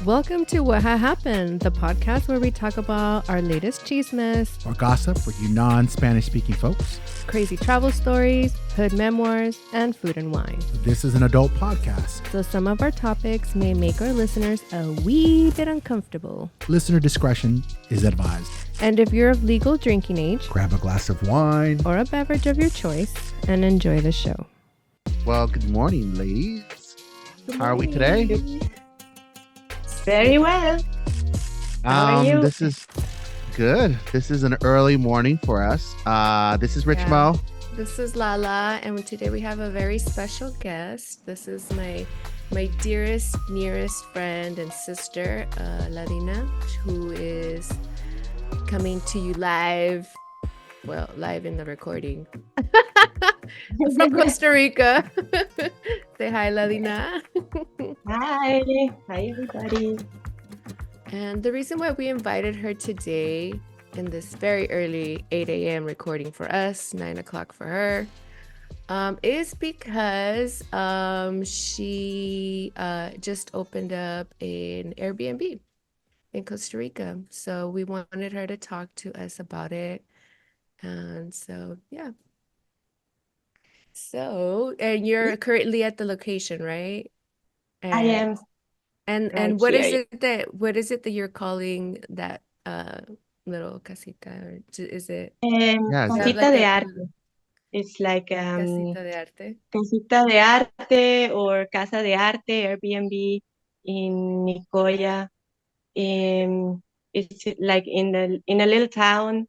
Welcome to Whahahappen, the podcast where we talk about our latest chismes, or gossip with you non-Spanish speaking folks, crazy travel stories, hood memoirs, and food and wine. This is an adult podcast, so some of our topics may make our listeners a wee bit uncomfortable. Listener discretion is advised. And if you're of legal drinking age, grab a glass of wine or a beverage of your choice and enjoy the show. Well, good morning, ladies. How are we today? Very well. How are you? This is good. This is an early morning for us. This is Richmo. Yeah. This is Lala, and today we have a very special guest. This is my dearest, nearest friend and sister, Ladina, who is coming to you live. Well, live in the recording from Costa Rica. Say hi, Ladina. Hi. Hi, everybody. And the reason why we invited her today in this very early 8 a.m. recording for us, 9 o'clock for her, is because she just opened up an Airbnb in Costa Rica. So we wanted her to talk to us about it. And so, yeah. So, and you're currently at the location, right? And, I am. And what is it that you're calling that little casita? Or is it Casita like de Arte. It's like Casita de Arte? Casita de Arte or Casa de Arte, Airbnb in Nicoya. It's like in a little town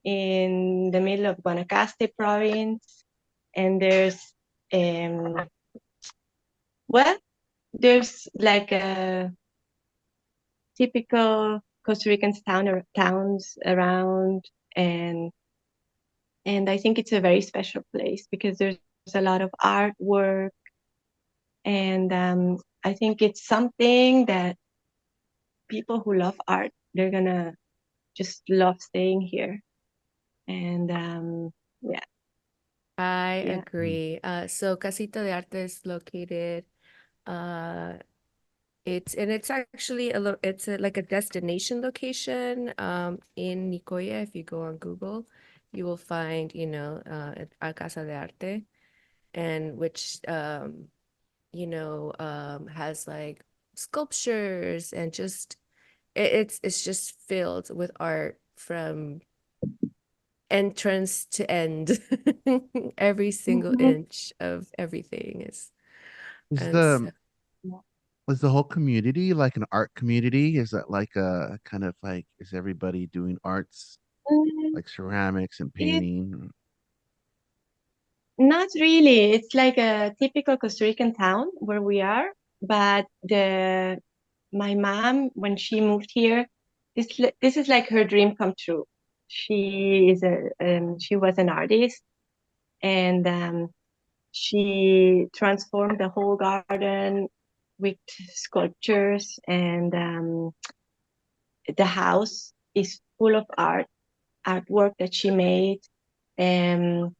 in the middle of Guanacaste province, and there's like a typical Costa Rican towns around, and I think it's a very special place because there's a lot of artwork, and I think it's something that people who love art, they're gonna just love staying here. And yeah. I agree. So Casita de Arte is located it's actually like a destination location in Nicoya. If you go on Google, you will find, a Casa de Arte, and which has like sculptures and just it's just filled with art from entrance to end. Every single inch of everything is. Was the whole community like an art community? Is that like a kind of like, is everybody doing arts, like ceramics and painting? Not really. It's like a typical Costa Rican town where we are, but my mom, when she moved here, this is like her dream come true. She was an artist, and she transformed the whole garden with sculptures, and the house is full of artwork that she made. The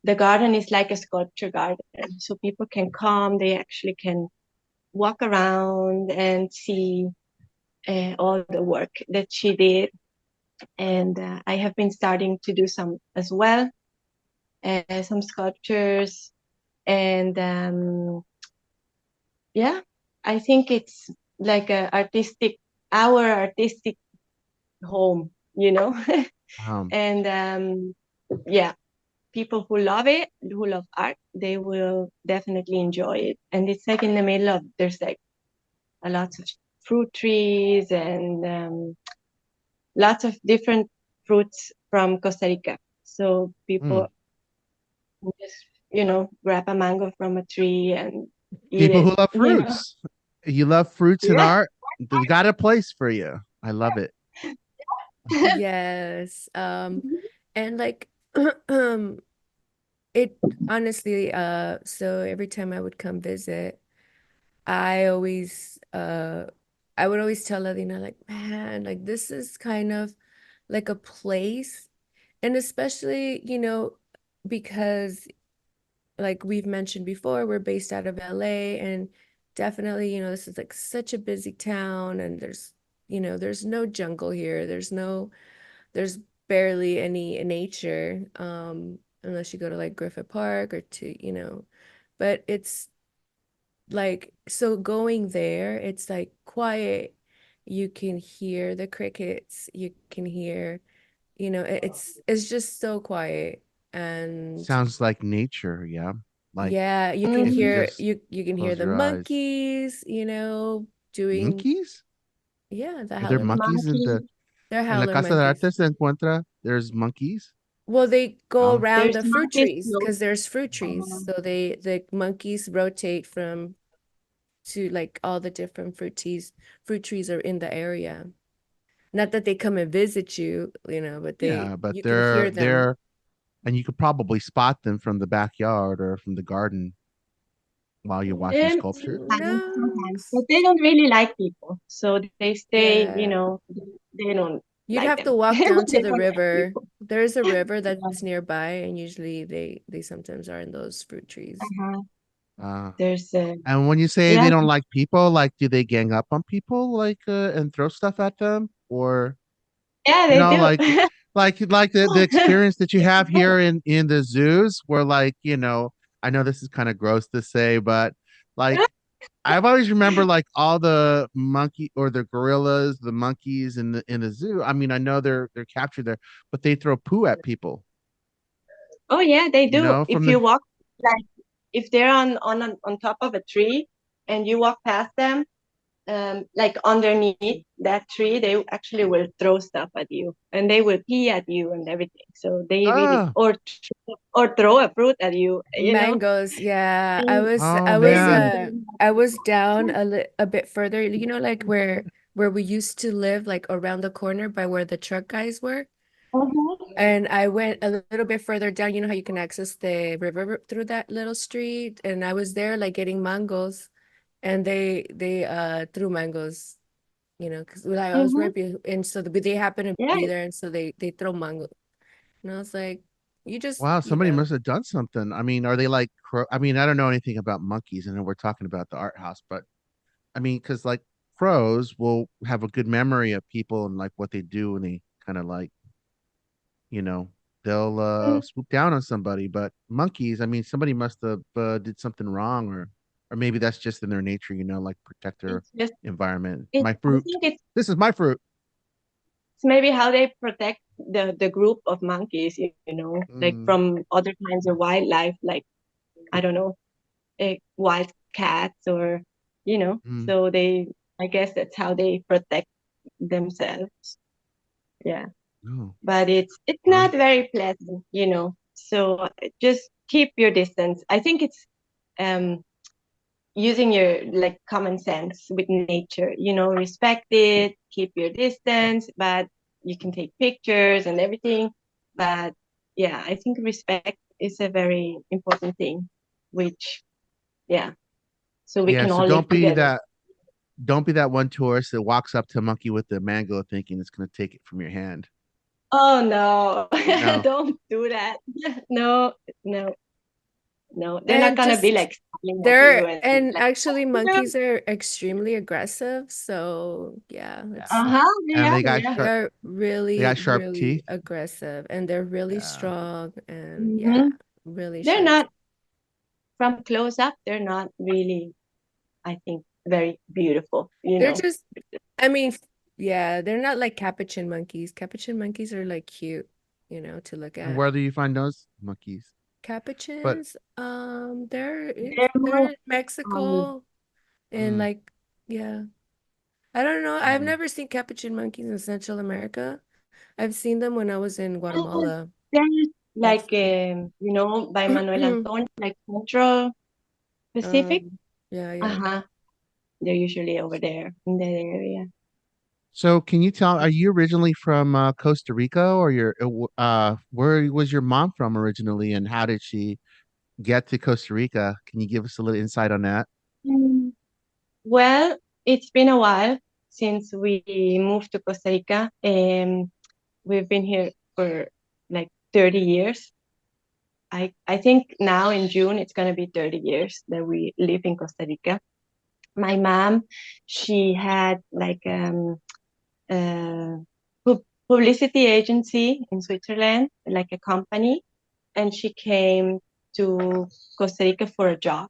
garden is like a sculpture garden, so people can come, they actually can walk around and see all the work that she did. And I have been starting to do some as well, some sculptures, and I think it's like our artistic home, and people who love it, who love art, they will definitely enjoy it. And it's like in the middle of, there's like a lot of fruit trees and lots of different fruits from Costa Rica. So people just, grab a mango from a tree and eat people it, who love fruits. You love fruits and art. We got a place for you. I love it. Yes. And like it honestly, so every time I would come visit, I would always tell Ladina, like, man, like this is kind of like a place. And especially, because like we've mentioned before, we're based out of LA, and definitely, this is like such a busy town, and there's no jungle here. There's barely any nature, unless you go to like Griffith Park or but it's like, so going there, it's like quiet. You can hear the crickets, you can hear, it's just so quiet. And Sounds like nature, yeah. Like yeah, you can if you Mhm. hear just you can hear close the your eyes. monkeys, doing, Monkeys? yeah, the Are there howler monkeys monkeys. in Monkey. the They're in la howler Casa de monkeys. Arte se encuentra? There's monkeys? Well, they go How? around There's the fruit monkeys trees too. because there's fruit trees. Uh, So the monkeys rotate from to like all the different fruit trees. Fruit trees are in the area. Not that they come and visit you, but Yeah, but you can they're hear them. they're and you could probably spot them from the backyard or from the garden while you're watching sculpture. No, sometimes, but they don't really like people, so they stay. yeah. They don't You'd like have to them. walk They down to the don't like river. people. There's a river that's nearby, and usually they sometimes are in those fruit trees. Uh-huh. Uh, There's and when you say they yeah, don't like people, like do they gang up on people like and throw stuff at them? Or yeah, you they know, do. like the experience that you have here in the zoos where like, I know this is kind of gross to say, but like I've always remember like all the monkey or the gorillas, the monkeys in the zoo. I mean, I know they're captured there, but they throw poo at people, Oh yeah, they do. from If the you walk like if they're on top of a tree and you walk past them, like underneath that tree, they actually will throw stuff at you and they will pee at you and everything. So they really ah, or throw a fruit at you. Mangoes, yeah. I They was oh I was man. really uh don't I like was down people. a bit further, like where we used to live, like around the corner by where the truck guys were. Uh-huh. And I went a little bit further down, how you can access the river through that little street. And I was there like getting mangoes, and they threw mangoes, because I was Mm-hmm. right and so they happened to Yeah, be there, and so they throw mango. And I was like, you just, Wow, somebody must have done something. I mean, are they like I mean, I don't know anything about monkeys. I know we're talking about the art house, but I mean, because like crows will have a good memory of people and like what they do, and they kind of like, you know, they'll mm, swoop down on somebody. But monkeys, I mean, somebody must have did something wrong, or maybe that's just in their nature, like protect their it's just environment. it. My I fruit. think it's This is my fruit. maybe how they protect the group of monkeys. Like Mm, from other kinds of wildlife, like I don't know, wild cats or mm. so I guess that's how they protect themselves. Yeah, Oh, but it's wow. not very pleasant. So just keep your distance. I think it's um using your like common sense with nature, respect it, keep your distance, but you can take pictures and everything. But yeah, I think respect is a very important thing, which yeah, so we Yeah. can So all live together. don't be that one tourist that walks up to a monkey with the mango thinking it's going to take it from your hand. Oh no, No. don't do that. No, no, no. They're not And gonna be just like smiling at you they're and and like, actually yeah. monkeys are extremely aggressive, so yeah, Yeah. it's Uh-huh, And yeah, yeah. they're they really, got sharp really teeth. aggressive, and they're really Yeah. strong, and yeah, Hmm. really They're sharp. not from close up, they're not really, I think, very beautiful. They're just, I mean, yeah, they're not like capuchin monkeys. Capuchin monkeys are like cute, to look And at. where do you find those monkeys? But Capuchins, they're They're they're more in um, Mexico, and mm, like, yeah. I don't know. I've mm, never seen capuchin monkeys in Central America. I've seen them when I was in yeah, Guatemala. they're That's like by Manuel um Antonio, like Central Pacific. yeah. Uh-huh. They're usually over there in that area. so can you tell, are you originally from Costa Rica, or where was your mom from originally, and how did she get to Costa Rica? Can you give us a little insight on that? Mm. Well, it's been a while since we moved to Costa Rica. We've been here for like 30 years. I think now in June it's gonna be 30 years that we live in Costa Rica. My mom, she had like a publicity agency in Switzerland, like a company, and she came to Costa Rica for a job,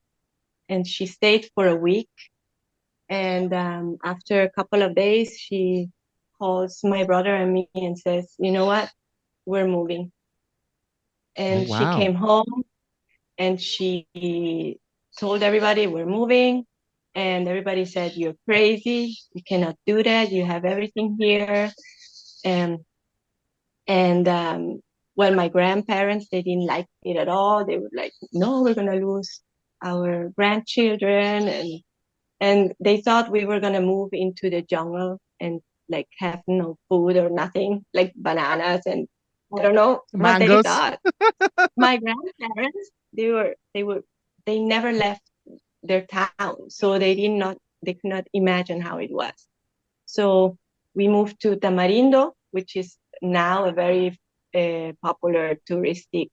and she stayed for a week. And after a couple of days, she calls my brother and me and says, "You know what? We're moving." Oh, And she wow. came home and she told everybody, "We're moving." And everybody said, "You're crazy. You cannot do that. You have everything here." And and well, my grandparents, they didn't like it at all. They were like, "No, we're gonna lose our grandchildren," and they thought we were gonna move into the jungle and like have no food or nothing, like bananas and I don't know what they Mangoes. thought. My grandparents, they never left their town, so they could not imagine how it was. So we moved to Tamarindo, which is now a very popular touristic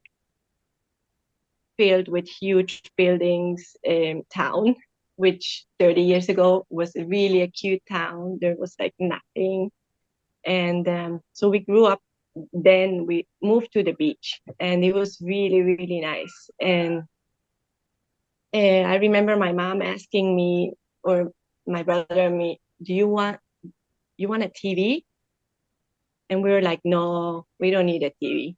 filled with huge buildings town, which 30 years ago was really a cute town. There was like nothing. And so we grew up, then we moved to the beach, and it was really, really nice. And I remember my mom asking me, or my brother and me, "Do you want a TV?" And we were like, "No, we don't need a TV."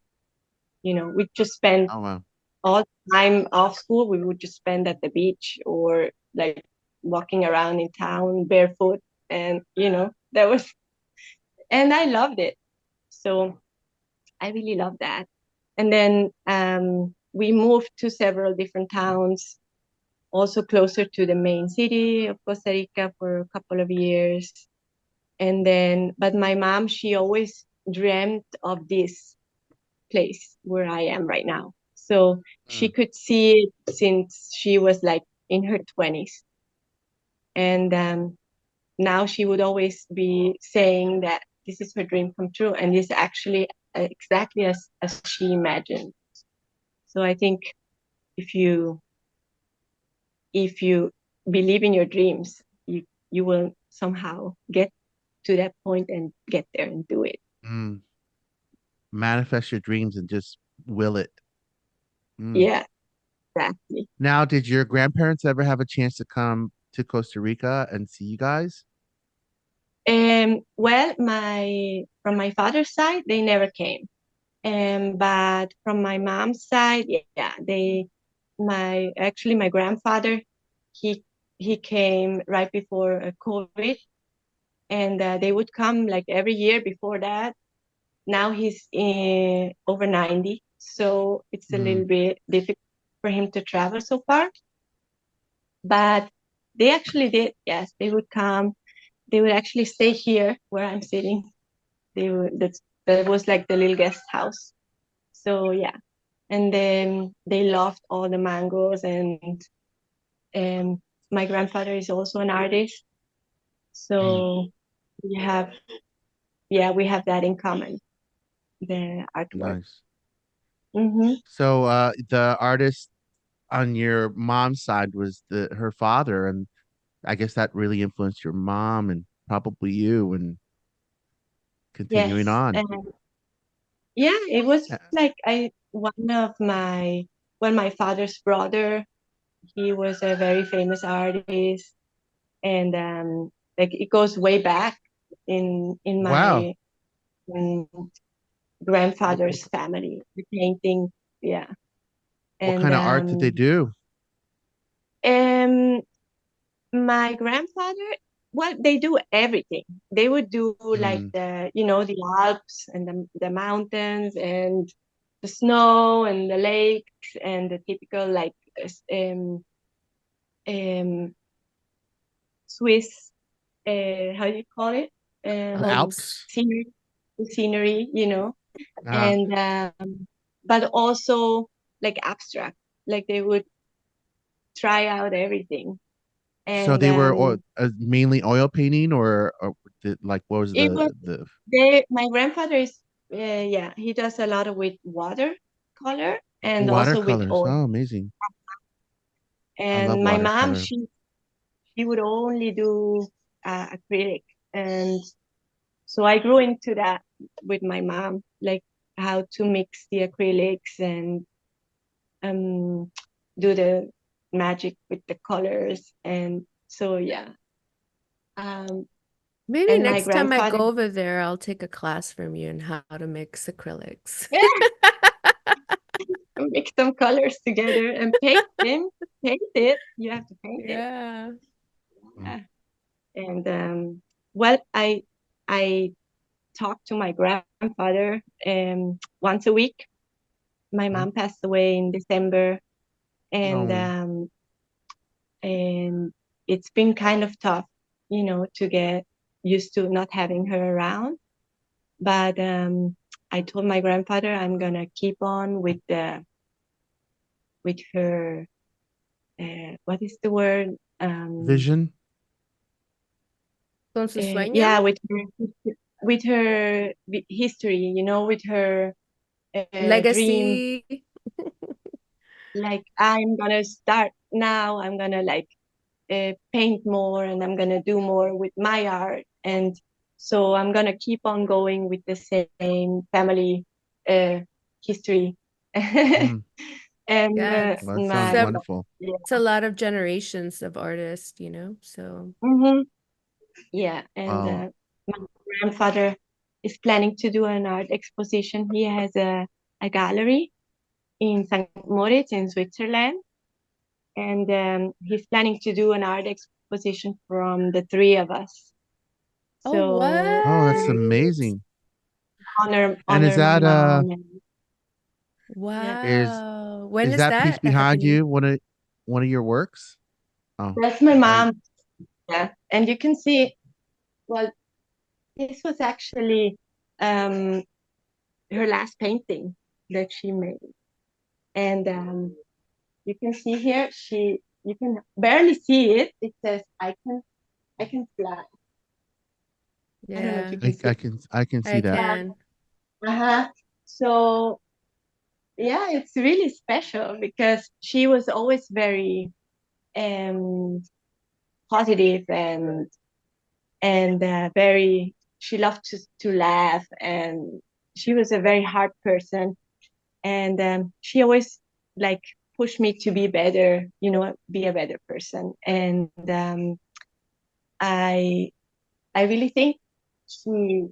We just spend Oh, wow. all time off school, we would just spend at the beach or like walking around in town barefoot. And, that was, and I loved it. So I really loved that. And then we moved to several different towns, also closer to the main city of Costa Rica for a couple of years. And then, but my mom, she always dreamt of this place where I am right now. So she Mm. could see it since she was like in her 20s. And now she would always be saying that this is her dream come true. And it's actually exactly as she imagined. So I think if you if you believe in your dreams, you will somehow get to that point and get there and do it. Mm. Manifest your dreams and just will it. Mm. Yeah, exactly. Now, did your grandparents ever have a chance to come to Costa Rica and see you guys? Well, my from my father's side, they never came. But from my mom's side, yeah, my grandfather, he he came right before COVID, and they would come like every year before that. Now he's over 90, so it's a Mm. little bit difficult for him to travel so far. But they actually did, yes, they would come. They would actually stay here where I'm sitting. That was like the little guest house. So yeah, and then they loved all the mangoes, and um, my grandfather is also an artist, Mm. so we have yeah, we have that in common, the artwork. Nice. Mm-hmm. So, the artist on your mom's side was her father, and I guess that really influenced your mom and probably you and continuing Yes, on. and yeah, it was Yeah. like I one of my well, my father's brother, he was a very famous artist, and like it goes way back in Wow. my um, What, grandfather's family, the painting. Yeah. what And kind of art did they do? um my grandfather, well, they do everything. They would do like Mm. the Alps and the mountains and the snow and the lakes and the typical like um Swiss, how do you call it, The like Alps. scenery, scenery, Uh, and but also like abstract, like they would try out everything. so And they were mainly oil painting, or like what was it was the my grandfather is yeah, he does a lot of with watercolor and also with watercolors? oil. Oh, amazing. I love And my mom, watercolor. she she would only do acrylic. And so I grew into that with my mom, like how to mix the acrylics and um, do the magic with the colors. And so, yeah. Um, Maybe and my next time I grandfather, go over there, I'll take a class from you on how to mix acrylics. yeah, mix some colors together and paint them. Paint it. You have to paint it. Yeah. Mm. Yeah. And well, I talk to my grandfather once a week. My Mhm. mom passed away in December, and No. um, and it's been kind of tough, to get used to not having her around. But I told my grandfather I'm gonna keep on with her. What is the word? Vision. Con su Yeah, sueño? with her history, with her dream. Legacy. Like I'm gonna start now. I'm gonna like paint more, and I'm gonna do more with my art, and so I'm gonna keep on going with the same family uh, history. Mm. And Yeah, Well, that sounds my wonderful. yeah, it's a lot of generations of artists, so mhm, yeah, and Oh. my grandfather is planning to do an art exposition. He has a gallery in St. Moritz in Switzerland, and he's planning to do an art exposition from the three of us. oh, So Oh, that's what? amazing. honor And is honor my that mom, and yeah, is Wow. When is is that piece that behind happening? you one of your works? Oh, that's my I mom. Yeah, and you can see. Well, this was actually um, her last painting that she made, and you can see here you can barely see it. It says I can fly. I don't know if Yeah, you can see. I can see I that. can. Uh-huh. So yeah, it's really special because she was always very um positive, and very, she loved to laugh, and she was a very hard person, and she always like pushed me to be better, be a better person. And I I really think she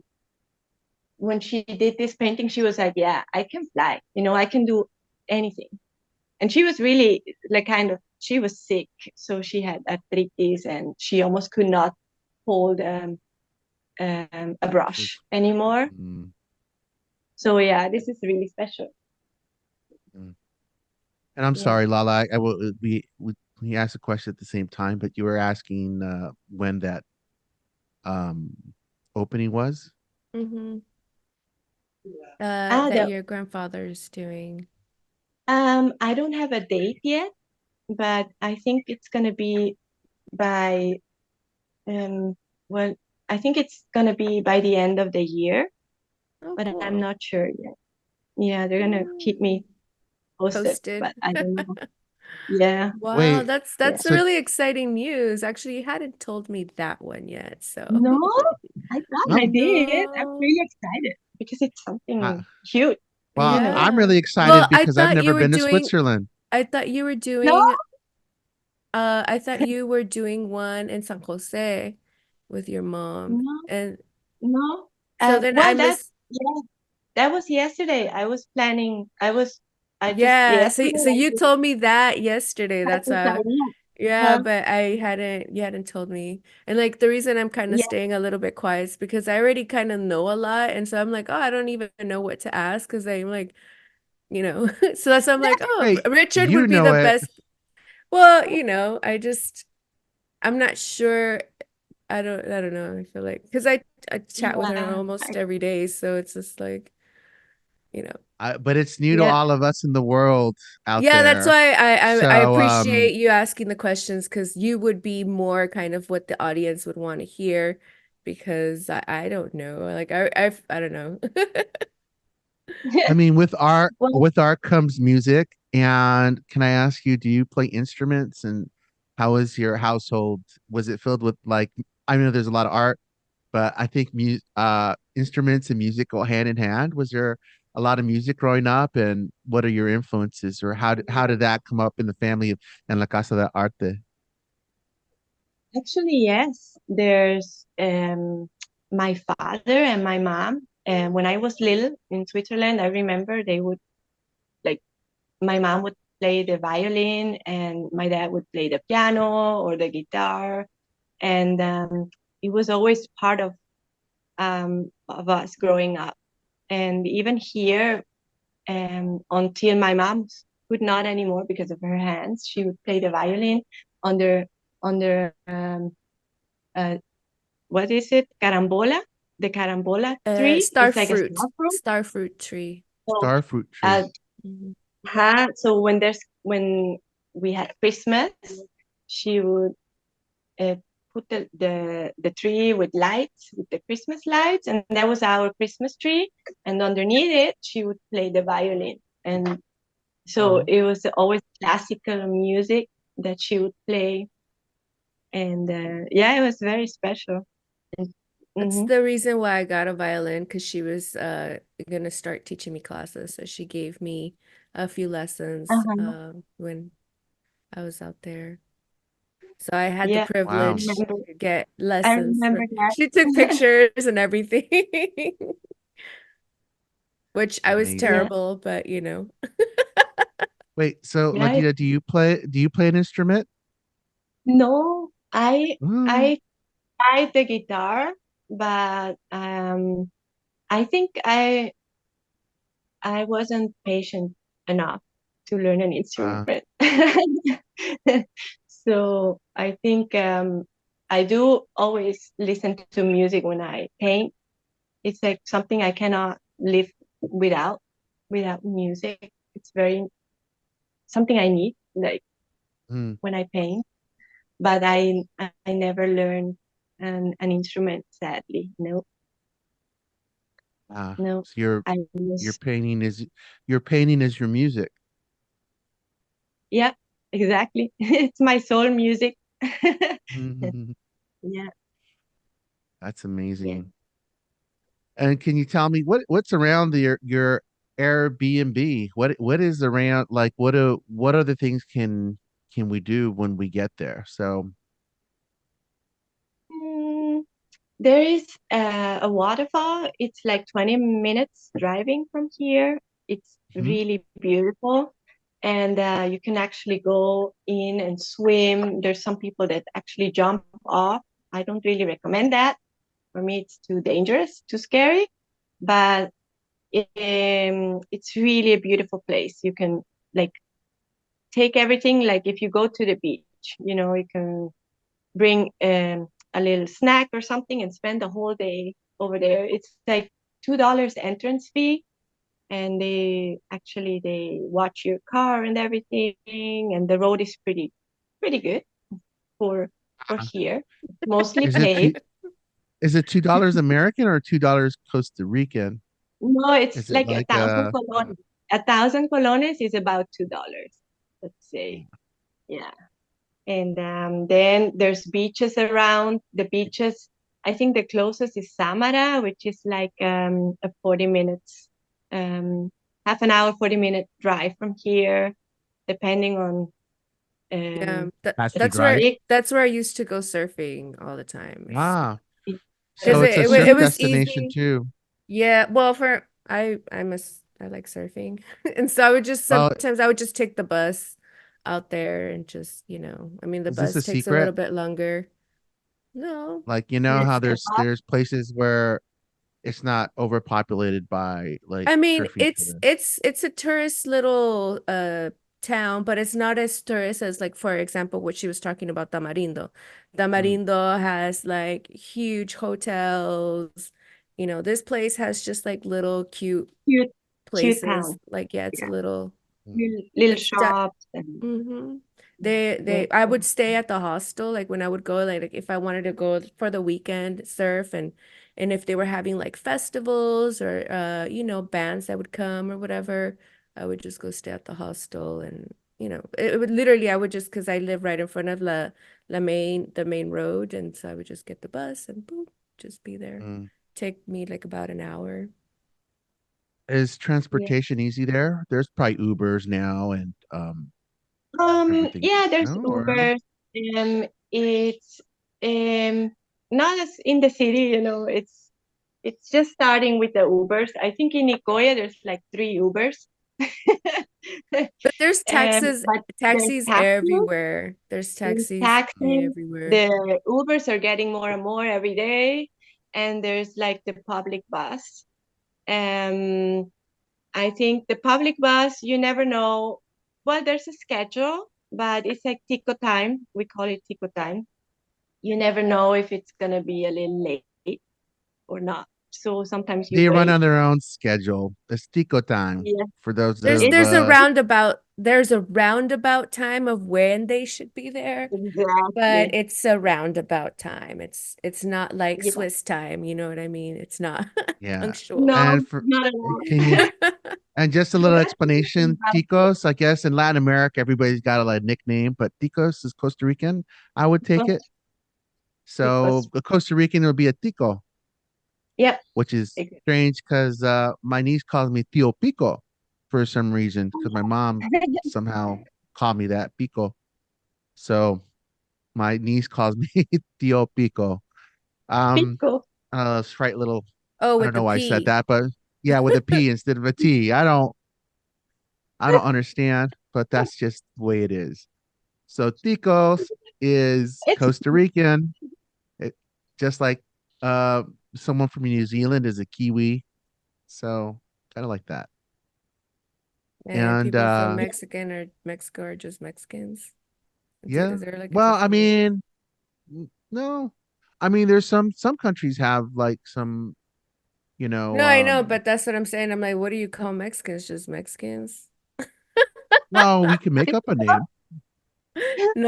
when she did this painting, she was like, yeah, I can fly, I can do anything. And she was really like kind of, she was sick, so she had arthritis, and she almost could not hold a brush This- anymore. mm, So yeah, this is really special. mm. And I'm Yeah. sorry, Lala. I will we asked a question at the same time, but you were asking when that um opening was. Mm-hmm. Ah, That your grandfather's doing. I don't have a date yet, but I think it's gonna be by um well, I think it's gonna be by the end of the year, Oh, but I'm cool. not sure yet. Yeah, they're gonna keep Mm. me posted, Posted. but I don't know. Yeah, Wow, Wait, that's yeah. that's so really exciting news. Actually, you hadn't told me that one yet, so. No, I thought I I'm did. I'm No. really excited because it's uh, something huge, well, you know. I'm Yeah. really Well, excited because I've never been to Switzerland. I thought you were No, doing I thought you were doing one in San Jose with your mom. no, And no. so then I Well, that miss yeah, that was yesterday. I was planning. I just yeah, yesterday so I you just told me that yesterday. had That's this idea. yeah, Uh, but you hadn't told me. And like the reason I'm kind of yeah, staying a little bit quiet is because I already kind of know a lot. And so I'm like, oh, I don't even know what to ask because I'm like, so that's why I'm like, oh, Wait, Richard you would be know the it. best. Well, I'm not sure. I don't know. I feel like because I chat with her yeah, almost every day, so it's just like, you know. But it's new to yeah. all of us in the world out Yeah, that's there. why I So, appreciate you asking the questions because you would be more kind of what the audience would want to hear because I don't know. Like I don't know. I mean, Well, with art comes music. And can I ask you, do you play instruments and how was your household? Was it filled with like, I know there's a lot of art, but I think instruments and music go hand in hand. Was there a lot of music growing up, and what are your influences, or how did that come up in the family in La Casa de Arte? Actually, yes. There's my father and my mom. And when I was little in Switzerland, I remember they would like my mom would play the violin and my dad would play the piano or the guitar. And it was always part of us growing up. And even here, until my mom could not anymore because of her hands, she would play the violin under under uh, what is it? Carambola. The carambola tree Star is like a fruit, star fruit. star fruit tree. So, Starfruit tree. uh, Mhm. so when we had Christmas, she would uh, put the tree with lights, with the Christmas lights, and that was our Christmas tree. And underneath it, she would play the violin, and so Oh, it was always classical music that she would play, and yeah, it was very special. And, That's hmm the reason why I got a violin, because she was gonna start teaching me classes. So she gave me a few lessons uh-huh. when I was out there. So I had the Yeah, I wow. privilege remember. to get I lessons. remember She took that. pictures and everything, which I was Amazing. Yeah, terrible, but Wait, so yeah. Ladina, do you play an instrument? No, Mm, I tried the guitar, but I think I wasn't patient enough to learn an uh, instrument. So I think I do always listen to music when I paint. It's like something I cannot live without without music. It's very something I need like mm, when I paint. But I never learned an instrument, sadly. No, no. so your I your was painting is your painting is your music. yeah, exactly. It's my soul music. Mhm. Yeah, That's yeah. amazing. And can you tell me what's around your Airbnb? What is around, like what other things can we do when we get there? So, Mm, there is a waterfall. It's like 20 minutes driving from here. It's mhm. really beautiful. And you can actually go in and swim. There's some people that actually jump off. I don't really recommend that. For me, it's too dangerous, too scary. But it's really a beautiful place. You can like take everything. Like if you go to the beach, you can bring a little snack or something and spend the whole day over there. It's like $2 entrance fee, and they watch your car and everything, and the road is pretty good for Uh, here. Mostly is it two paved. is it $2 American or $2 Costa Rican? No, it's Is it like a like thousand colones. A thousand colones is about $2, let's say. Yeah. And then there's beaches around. The beaches, I think the closest is Samara, which is like a 40 minutes, um, half an hour, 40-minute drive from here, depending on yeah, that fast food the that's where drive? traffic. that's where I used to go surfing all the time. Is Ah, because so it's a it surf was destination easy. too. Yeah, well, for I like surfing, and so I would just Well, sometimes I would just take the bus out there and just I mean the is this a bus takes a little secret? bit longer. No, Like, how Yes, there's places where it's not overpopulated by like I mean surfing tourists. it's a tourist little town, but it's not as tourist as like for example what she was talking about Tamarindo. Mm, Tamarindo has like huge hotels. This place has just like little cute cute, cute places. town. Like yeah, it's a Yeah, little mm. little it's that shops and mm-hmm. yeah, They very I cool. would stay at the hostel like when I would go like if I wanted to go for the weekend surf and if they were having like festivals or bands that would come or whatever, I would just go stay at the hostel and it would literally, I would just, because I live right in front of the main road, and so I would just get the bus and boom, just be there. Mm. Take me like about an hour. Is Yeah. transportation easy there? There's probably Ubers now and everything. Yeah, there's No, or no? Uber. It's not as in the city, it's just starting with the Ubers. I think in Nicoya there's like 3 Ubers. But there's But there's taxis taxis, everywhere. There's there's taxis taxis. everywhere. The Ubers are getting more and more every day, and there's like the public bus. Um, I think the public bus, you never know. Well, there's a schedule, but it's like Tico time. We call it Tico time. You never know if it's gonna be a little late or not. So sometimes you They run wait. on their own schedule. It's Tico time Yeah, for those There's of it's there's a roundabout time of when they should be there, but exactly. it's a roundabout time. It's not like Yeah. Swiss time, you know what I mean? It's not yeah. punctual. No, And for not at all. can you and just a little That's explanation, Ticos, I guess in Latin America everybody's got a like nickname, but Ticos is Costa Rican. I would take it. So because a Costa Rican would be a Tico, yep, which is exactly. strange because my niece calls me Tio Pico for some reason because my mom somehow called me that Pico. So my niece calls me Tio Pico. Um, Pico. slight little, Oh, I with don't the know why I said P. that, but yeah, with a P instead of a T. I don't understand, but that's just the way it is. So Ticos is It's Costa Rican, it, just like uh someone from New Zealand is a Kiwi. So kind of like that. And And people from Mexico are just Mexicans. yeah, Is there like a well, I different? mean, no, I mean, there's some countries have like some, you know, No, I know, but that's what I'm saying. I'm like, what do you call Mexicans? Just Mexicans? well, we can make up a name.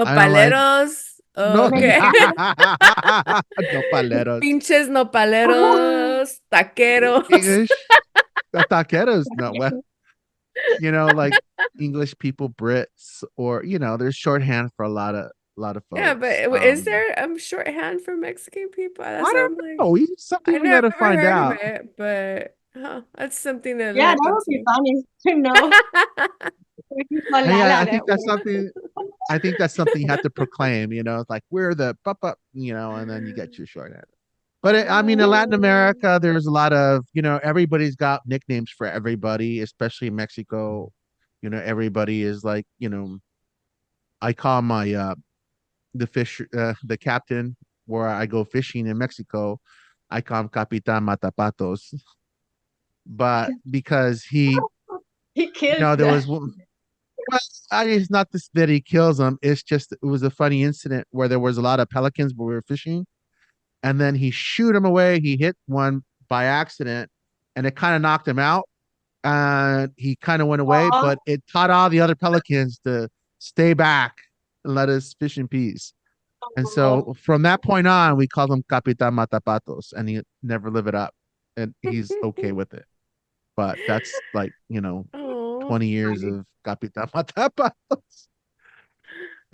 I don't like Nopaleros. no, Okay. Mexican. no paleros. Pinches nopaleros, taqueros. English, taqueros. No, well, like English people, Brits, or there's shorthand for a lot of Yeah, but folks. is there shorthand for Mexican people? I That's what don't I'm like. know. It's something I we got never to find heard of out. it, but that's something to Yeah, look that would be into. funny to know. For And yeah, Lala, I that think that's would. something. I think that's something you have to proclaim. It's like we're the up, and then you get your shorthand. But I mean, in Latin America, there's a lot of everybody's got nicknames for everybody, especially in Mexico. Everybody is like I call my the captain where I go fishing in Mexico. I call him Capitan Matapatos, but because He kills there the. was one. Well, it's not this that he kills them. It's just it was a funny incident where there was a lot of pelicans when we were fishing, and then he shoot them away. He hit one by accident, and it kind of knocked him out. And he kind of went away, Oh, but it taught all the other pelicans to stay back and let us fish in peace. And oh, so from that point on, we called him Capitan Matapatos, and he never live it up, and he's okay with it. But that's like Oh, 20 years funny. of Capitan Matapatos.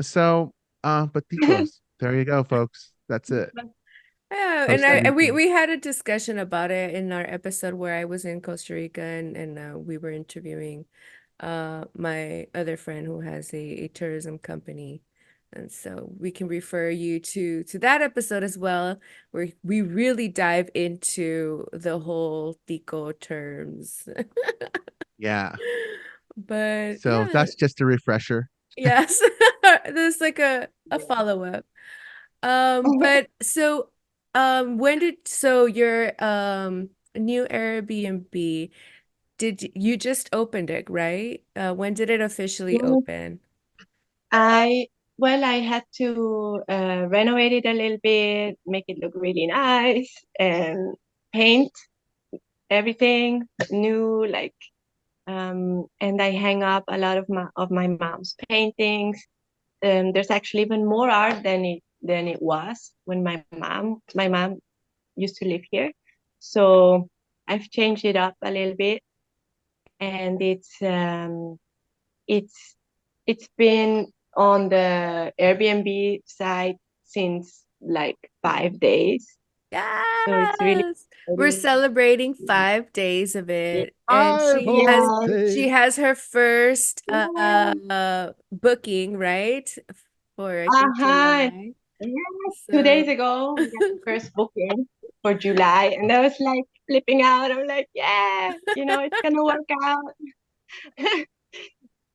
So, but Ticos, there you go, folks. That's it. yeah, and Costa Rican. we had a discussion about it in our episode where I was in Costa Rica, and we were interviewing my other friend who has a tourism company. And so we can refer you to that episode as well, where we really dive into the whole Tico terms. Yeah. But So yeah, that's just a refresher. yes. There's like a follow-up. But so your new Airbnb, you just opened it, right? When did it officially Mm, open? I I had to renovate it a little bit, make it look really nice, and paint everything new, like and I hang up a lot of my mom's paintings. There's actually even more art than it was when my mom used to live here. So I've changed it up a little bit, and it's it's been on the Airbnb site since like 5 days. So it's really Yes. We're exciting. celebrating 5 days of it. And Five whole Yeah. she days. has her first Yeah. booking, right? For I think Uh-huh. July. Yeah. 2 days So ago, we got the first booking for July, and I was like flipping out. I'm like, yeah, it's gonna work out.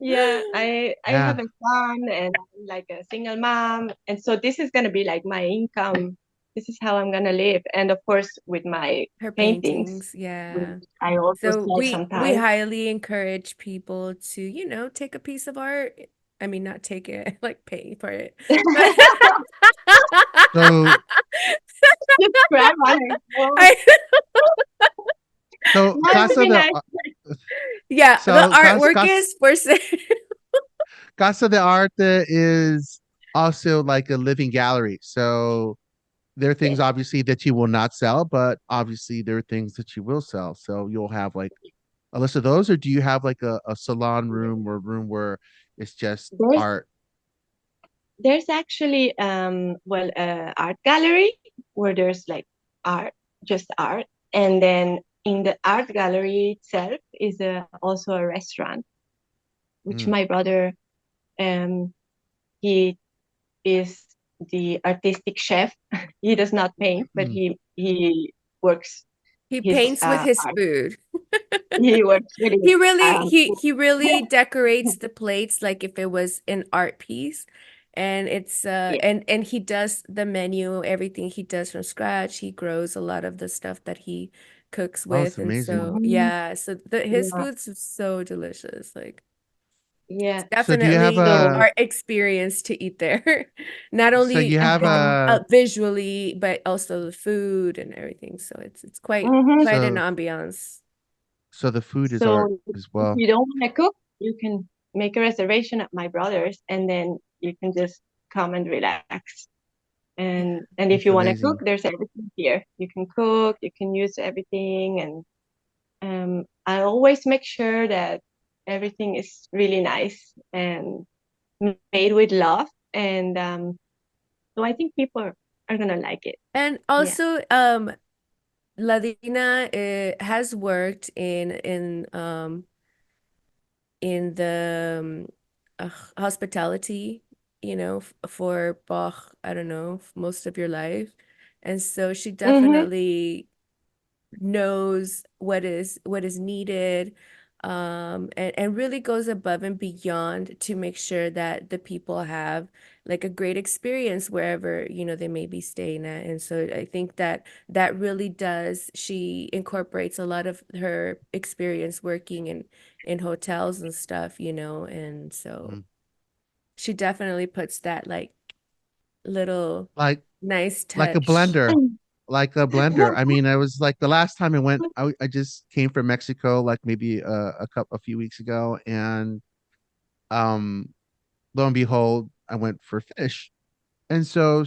Yeah, I Yeah. have a son and I'm like a single mom, and so this is gonna be like my income. This is how I'm gonna live, and of course with my her paintings, paintings, which yeah. I also So sell we sometimes. highly encourage people to, take a piece of art. I mean, not take it, like pay for it. But So Just grab on it. Well, I, that would Casa be de nice. yeah, the so artwork is for sale. Casa de Arte is also like a living gallery. So there are things Yes. obviously that you will not sell, but obviously there are things that you will sell. So you'll have like a list of those, or do you have like a salon room or room where it's just There's art? there's actually art gallery where there's like art, just art, and then in the art gallery itself is also a restaurant, which Mm, my brother um he is the artistic chef. He does not paint, but mm. he works He his paints with his art. food. He works with He his really he food. he really decorates the plates like if it was an art piece. And it's Yeah. and he does the menu, everything he does from scratch. He grows a lot of the stuff that he cooks Oh, it's with. And amazing. so Mhm. yeah, so his Yeah. food's so delicious. Like it's Yeah. So do you have definitely an a So art experience to eat there. Not so only you have uh-huh. visually, but also the food and everything. So it's Mhm. quite an so ambiance. so the food is art So as if well. you don't want to cook, you can make a reservation at my brother's, and then you can just come and relax. And if It's you want to cook, amazing. there's everything here. You can cook, you can use everything, and I always make sure that everything is really nice and made with love. And so I think people are gonna like it. And Yeah. also, Ladina has worked in the hospitality, for Bach, I don't know, most of your life. And so she Mm-hmm. definitely knows what is needed, and really goes above and beyond to make sure that the people have like a great experience wherever they may be staying at. And so I think that really does, she incorporates a lot of her experience working in hotels and stuff, and so Mm. she definitely puts that like little Like nice like a touch. blender, like a blender. I mean, I was like the last time I went, I just came from Mexico, like maybe a few weeks ago, and um, lo and behold, I went for fish, and so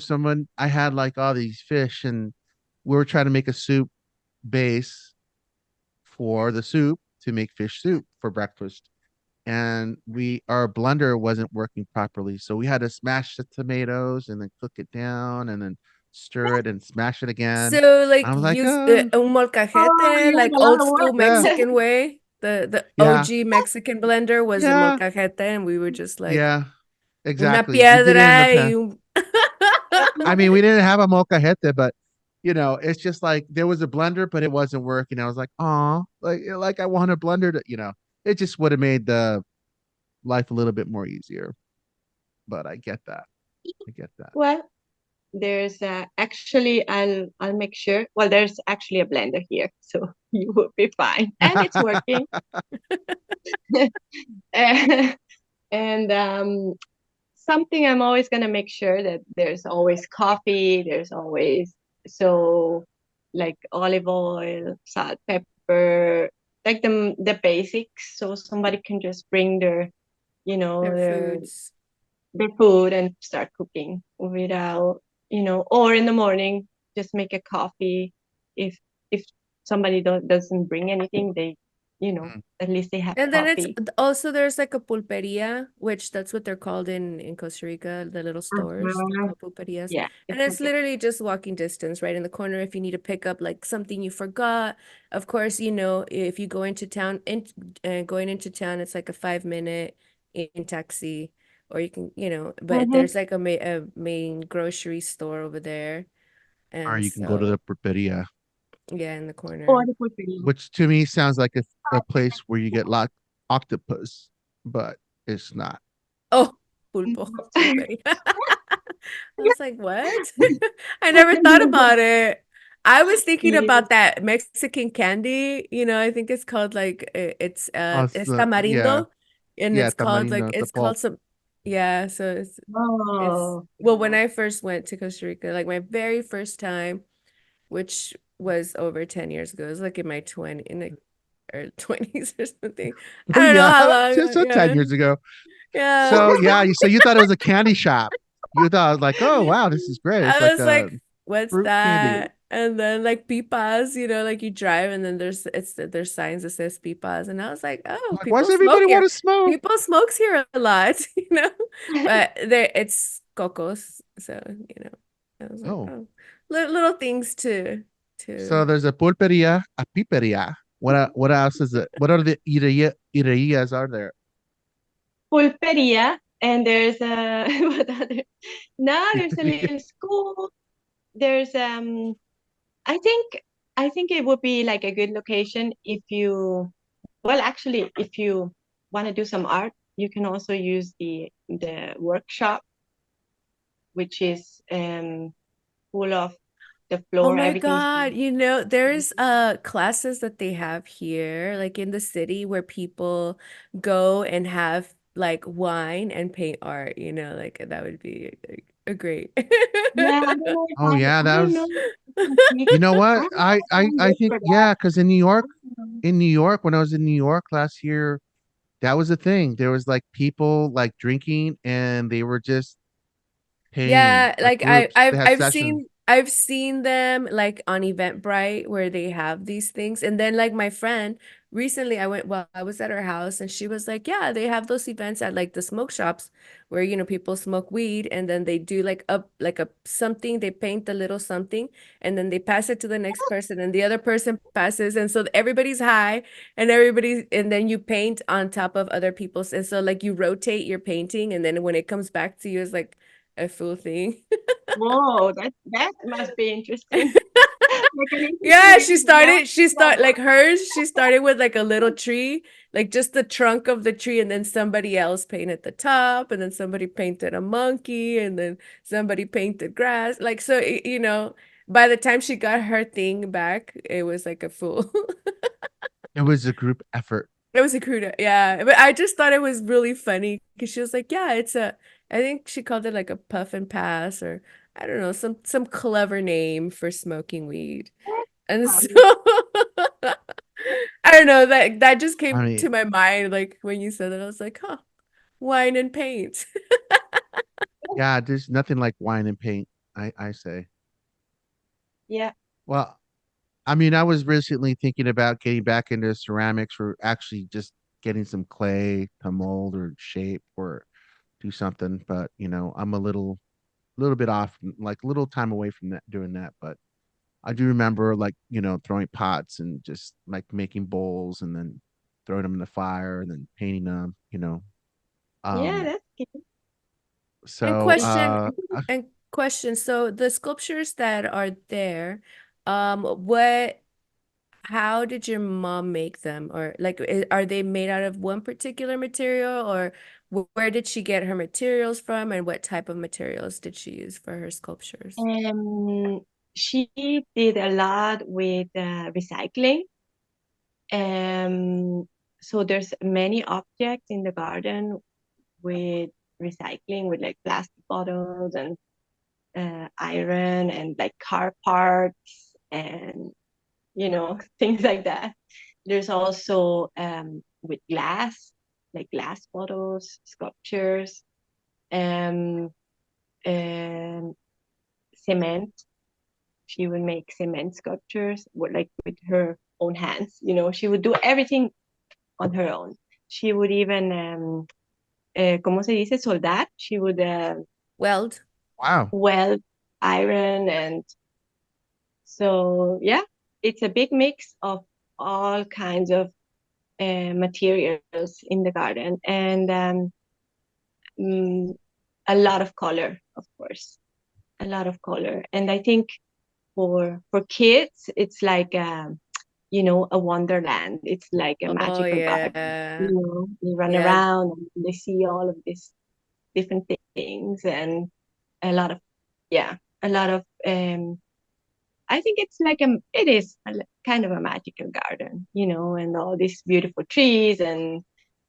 I had like all these fish, and we were trying to make a soup base for the soup to make fish soup for breakfast. And our blender wasn't working properly. So we had to smash the tomatoes and then cook it down and then stir it and smash it again. So like And I was like, use un Oh, molcajete, you like have a lot old of school yeah, work. Mexican way. The yeah, OG Mexican blender was the yeah, molcajete, and we were just like yeah, una exactly. We did it in the piedra y past. un I mean, we didn't have a molcajete, but it's just like there was a blender, but it wasn't working. I was like, oh, like I want a blender it just would have made the life a little bit more easier. But I get that. I get Well, there's actually I'll make sure. Well, there's actually a blender here, so you will be fine, and it's that. working. and something I'm always gonna make sure that there's always coffee. There's always so like olive oil, salt, pepper, like the basics, so somebody can just bring their you know their their foods. the food and start cooking without, or in the morning, just make a coffee. If somebody doesn't bring anything, they Mm. at least they have And then it's coffee. also there's like a pulperia, which that's what they're called in Costa Rica, the little stores. They're Uh-huh. called pulperias. Yeah, And it's it's okay. literally just walking distance right in the corner if you need to pick up like something you forgot. Of course, if you go into town going into town, it's like a 5 minute in taxi, or you can, but Mm-hmm. there's like a main grocery store over there. Or And you can go to the so pulperia, yeah, in the Or corner. the pulperia. which to me sounds like a place where you get locked octopus, but it's not. Oh, pulpo, pulperia. I was like, what? I never thought about it. I was thinking Yeah. about that Mexican candy, I think it's called like it's Also, yeah, tamarindo, and yeah, it's called like tamarindo, the it's called pulp. some, yeah, so it's Oh, well, when yeah. I first went to Costa Rica, like my very first time, which was over 10 years ago. It was like in my 20 in like early 20s or something. I Oh don't know yeah, how just long. so 10 Yeah. years ago. Yeah. So yeah, so you thought it was a candy shop. You thought like, oh wow, this is great. It's I like was a like, what's fruit candy. that? And then like pipas, like you drive and then there's signs that says pipas. And I was like, oh, Like, why does people smoke everybody want here. to smoke? People smokes here a lot, But it's cocos. So, I was like, Oh, oh, little things so to there's a pulperia, a piperia. What else is it? What are the irerias are there? Pulperia, and there's a what other? Now there's a Pizzeria. little school. There's I think it would be like a good location if you well actually if you want to do some art, you can also use the workshop, which is full of the Oh floor, my everything's God, there's classes that they have here, like in the city where people go and have like wine and paint art, like that would be a great. yeah, I don't know if Oh yeah, I that don't know was. if I can speak. You know I what? don't know if I can I look think for that. yeah, because I don't know. In New York, when I was in New York last year, that was a thing. There was like people like drinking, and they were just painting Yeah, like like I groups. They I've had I've sessions. seen I've seen them like on Eventbrite where they have these things. And then like my friend recently I was at her house and she was like, "Yeah, they have those events at like the smoke shops where people smoke weed and then they do like a something, they paint a little something and then they pass it to the next person and the other person passes and so everybody's high and then you paint on top of other people's and so like you rotate your painting and then when it comes back to you it's like a full thing." Whoa, that must be interesting. Like an interesting Yeah, experience. she started with like a little tree, like just the trunk of the tree, and then somebody else painted the top, and then somebody painted a monkey, and then somebody painted grass. Like so, by the time she got her thing back, it was like a full. It was a group effort. It was a cruda, yeah. But I just thought it was really funny because she was like, "Yeah, I think she called it like a puff and pass, or I don't know, some clever name for smoking weed." And so I don't know, that just I came mean, to my mind like when you said that I was like, huh, wine and paint. yeah, there's nothing like wine and paint. I say. Yeah. Well, I mean, I was recently thinking about getting back into ceramics or actually just getting some clay to mold or shape or do something. But I'm a little bit off, like a little time away from that doing that. But I do remember like, throwing pots and just like making bowls and then throwing them in the fire and then painting them. Yeah, Um, that's good. And so question, so the sculptures that are there, what how did your mom make them? Or like are they made out of one particular material or where did she get her materials from and what type of materials did she use for her sculptures? Um, she did a lot with recycling. So there's many objects in the garden with recycling, with like plastic bottles and iron and like car parts and things like that. There's also with glass, like glass bottles, sculptures, um, um, cement. She would make cement sculptures with her own hands. She would do everything on her own. She would even, ¿cómo se dice? Soldar. She would Weld. Wow. weld, iron, and so yeah, it's a big mix of all kinds of materials in the garden, and mm, a lot of color, of course, a lot of color. And I think for kids, it's like a wonderland. It's like a Oh magical garden. yeah. They run Yeah. around and they see all of these different things, and a lot of yeah, a lot of I think it is kind of a magical garden, and all these beautiful trees and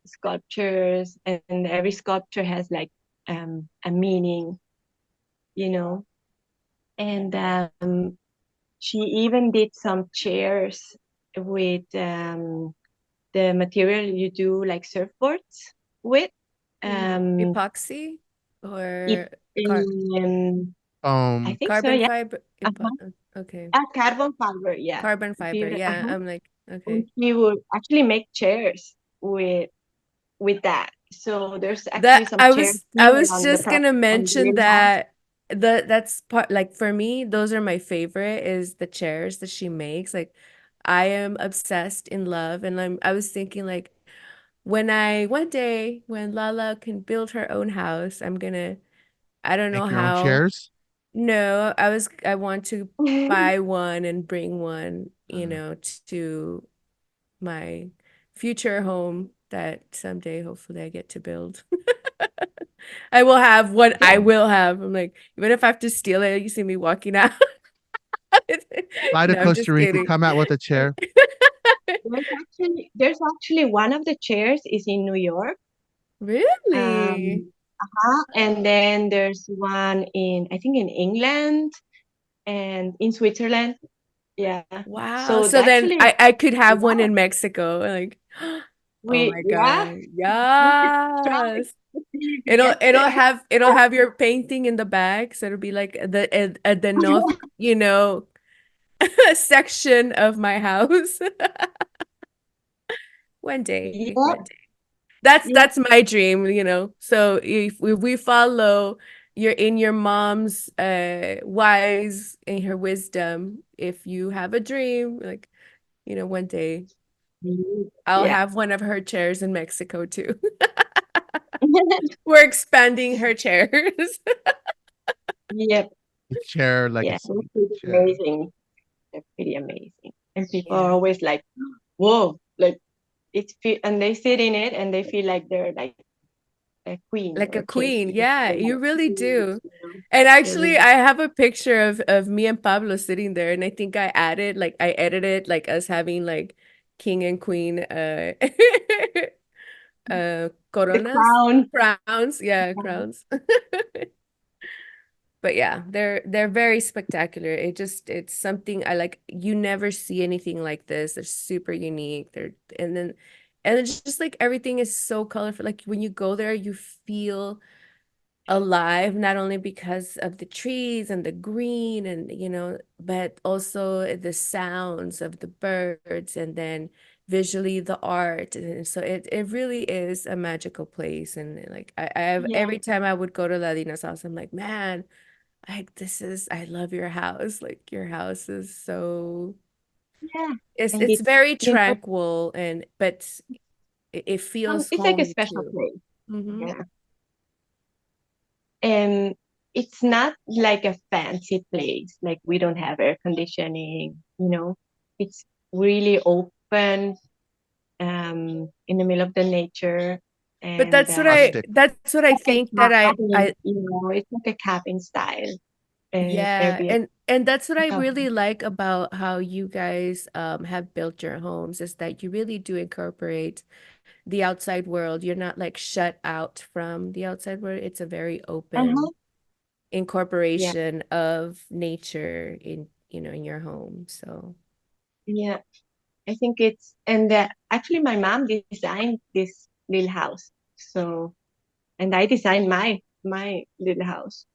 sculptures, and every sculpture has like a meaning, you know. And she even did some chairs with the material you do like surfboards with. Um, Epoxy it, or I Um, think so, carbon yeah. fiber. Uh-huh. Okay. Carbon fiber, yeah. Carbon fiber. Yeah. Uh-huh. I'm like, And okay. she would actually make chairs with that. So there's actually That some chairs I here was on the just gonna on the mention little house. that that's part, like, for me, those are my favorite, is the chairs that she makes. Like, I am obsessed in love, and I was thinking, like, one day when Lala can build her own house, I'm gonna, I don't know make your own how. chairs. No, I want to buy one and bring one, Mm. to my future home that someday hopefully I get to build. I will have what Yeah, I will have. I'm like, even if I have to steal it, you see me walking out. Fly to No, I'm Costa just Rica, kidding. come out with a chair. there's actually one of the chairs is in New York. Really? Um, and then there's one in I think in England and in Switzerland. Yeah. Wow. So So then actually, I could have one yeah, in Mexico. Like, oh we my yeah, God. we could try Yes. to see if we get It'll have your painting in the back. So it'll be like a Denoth, section of my house. One day, Yeah, one day. That's yeah, that's my dream. So if we follow your mom's wise in her wisdom, if you have a dream, like, one day I'll yeah. have one of her chairs in Mexico too. We're expanding her chairs. Yep. The chair Yeah, they're legacy. pretty Chair. amazing. They're pretty amazing. And people are Yeah. always like, whoa, like and they sit in it and they feel like they're like a queen Like or a a king. queen. Because Yeah, they're you like really huge, do. And they're actually, really, I have a picture of me and Pablo sitting there, and I think I edited like us having like king and queen the coronas, crown. crowns, yeah, crowns. But yeah, they're very spectacular. It's something I like. You never see anything like this. They're super unique. And it's just like everything is so colorful. Like when you go there, you feel alive, not only because of the trees and the green and but also the sounds of the birds, and then visually the art. And so it really is a magical place. And like I have, Yeah, every time I would go to Ladina's house, I'm like, man, I love your house. Like your house is so, yeah. And it's very you know, tranquil, and but it feels it's like a homey special too. place. Mm-hmm. Yeah. And it's not like a fancy place. Like we don't have air conditioning. It's really open, in the middle of the nature. But And Rustic. that's what I like a think that I cabin, it's like a cabin style yeah, Airbnb. and that's what I Oh, really like about how you guys have built your homes, is that you really do incorporate the outside world. You're not like shut out from the outside world. It's a very uh-huh. open Yeah, incorporation of nature in your home. So, yeah. I think and actually my mom designed this little house. So, and I designed my little house.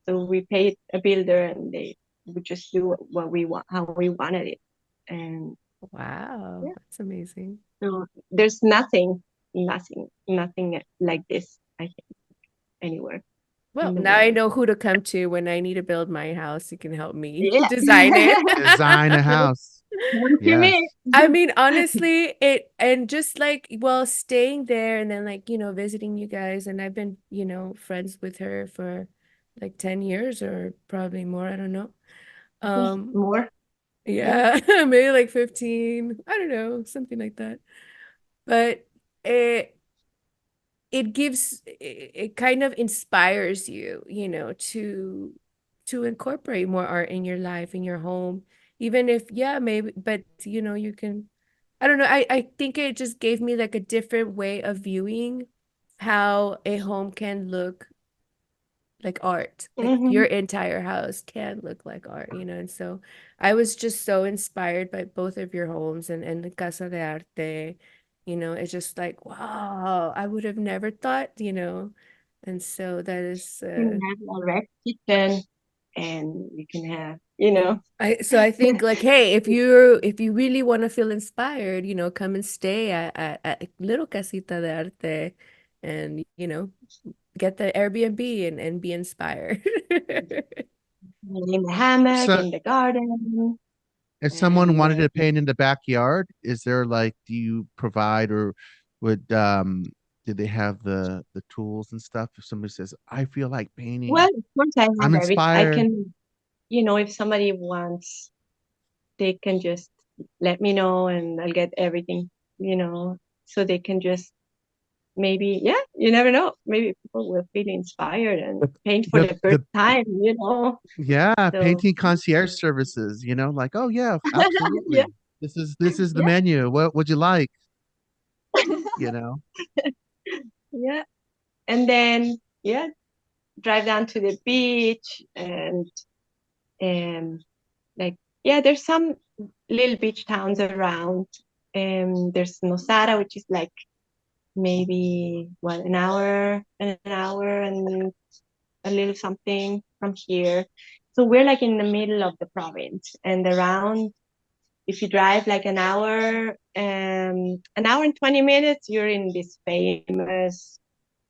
So we paid a builder and they would just do what we want, how we wanted it. And wow, yeah, that's amazing. So there's nothing like this, I think, anywhere Well, in the now I world. know who to come to when I need to build my house. You can help me Yeah. design it. Design a house. Come to me. Yes. I mean, honestly, it and just like, well, staying there and then like, visiting you guys, and I've been, friends with her for like 10 years or probably more, I don't know. I think Um, more. Yeah. yeah, maybe like 15, I don't know, something like that. But it it kind of inspires you, to incorporate more art in your life, in your home, even if, yeah, maybe, but you can, I don't know, I think it just gave me like a different way of viewing how a home can look like art, like your Hmm. entire house can look like art, and so I was just so inspired by both of your homes, and the Casa de Arte, it's just like, wow, I would have never thought, and so that is You can have a red kitchen, and you can have, you know. I think, like, hey, if you really want to feel inspired, come and stay at little Casita de Arte, and get the Airbnb and be inspired. In the hammock, So in the garden, if someone and wanted to paint in the backyard, is there like, do you provide, or would do they have the tools and stuff? If somebody says, I feel like well, painting, of course, I I'm have every. I inspired. can, if somebody wants, they can just let me know, and I'll get everything. So they can just maybe, yeah, you never know. Maybe people will feel inspired and The paint for the the first the time. yeah, So painting concierge services, like, oh yeah, yeah, absolutely. This is the yeah, menu. What would you like? You know? yeah. And then yeah, drive down to the beach and like yeah, there's some little beach towns around. There's Nosara, which is like maybe what an hour and a little something from here. So we're like in the middle of the province, and around, if you drive like an hour and 20 minutes, you're in this famous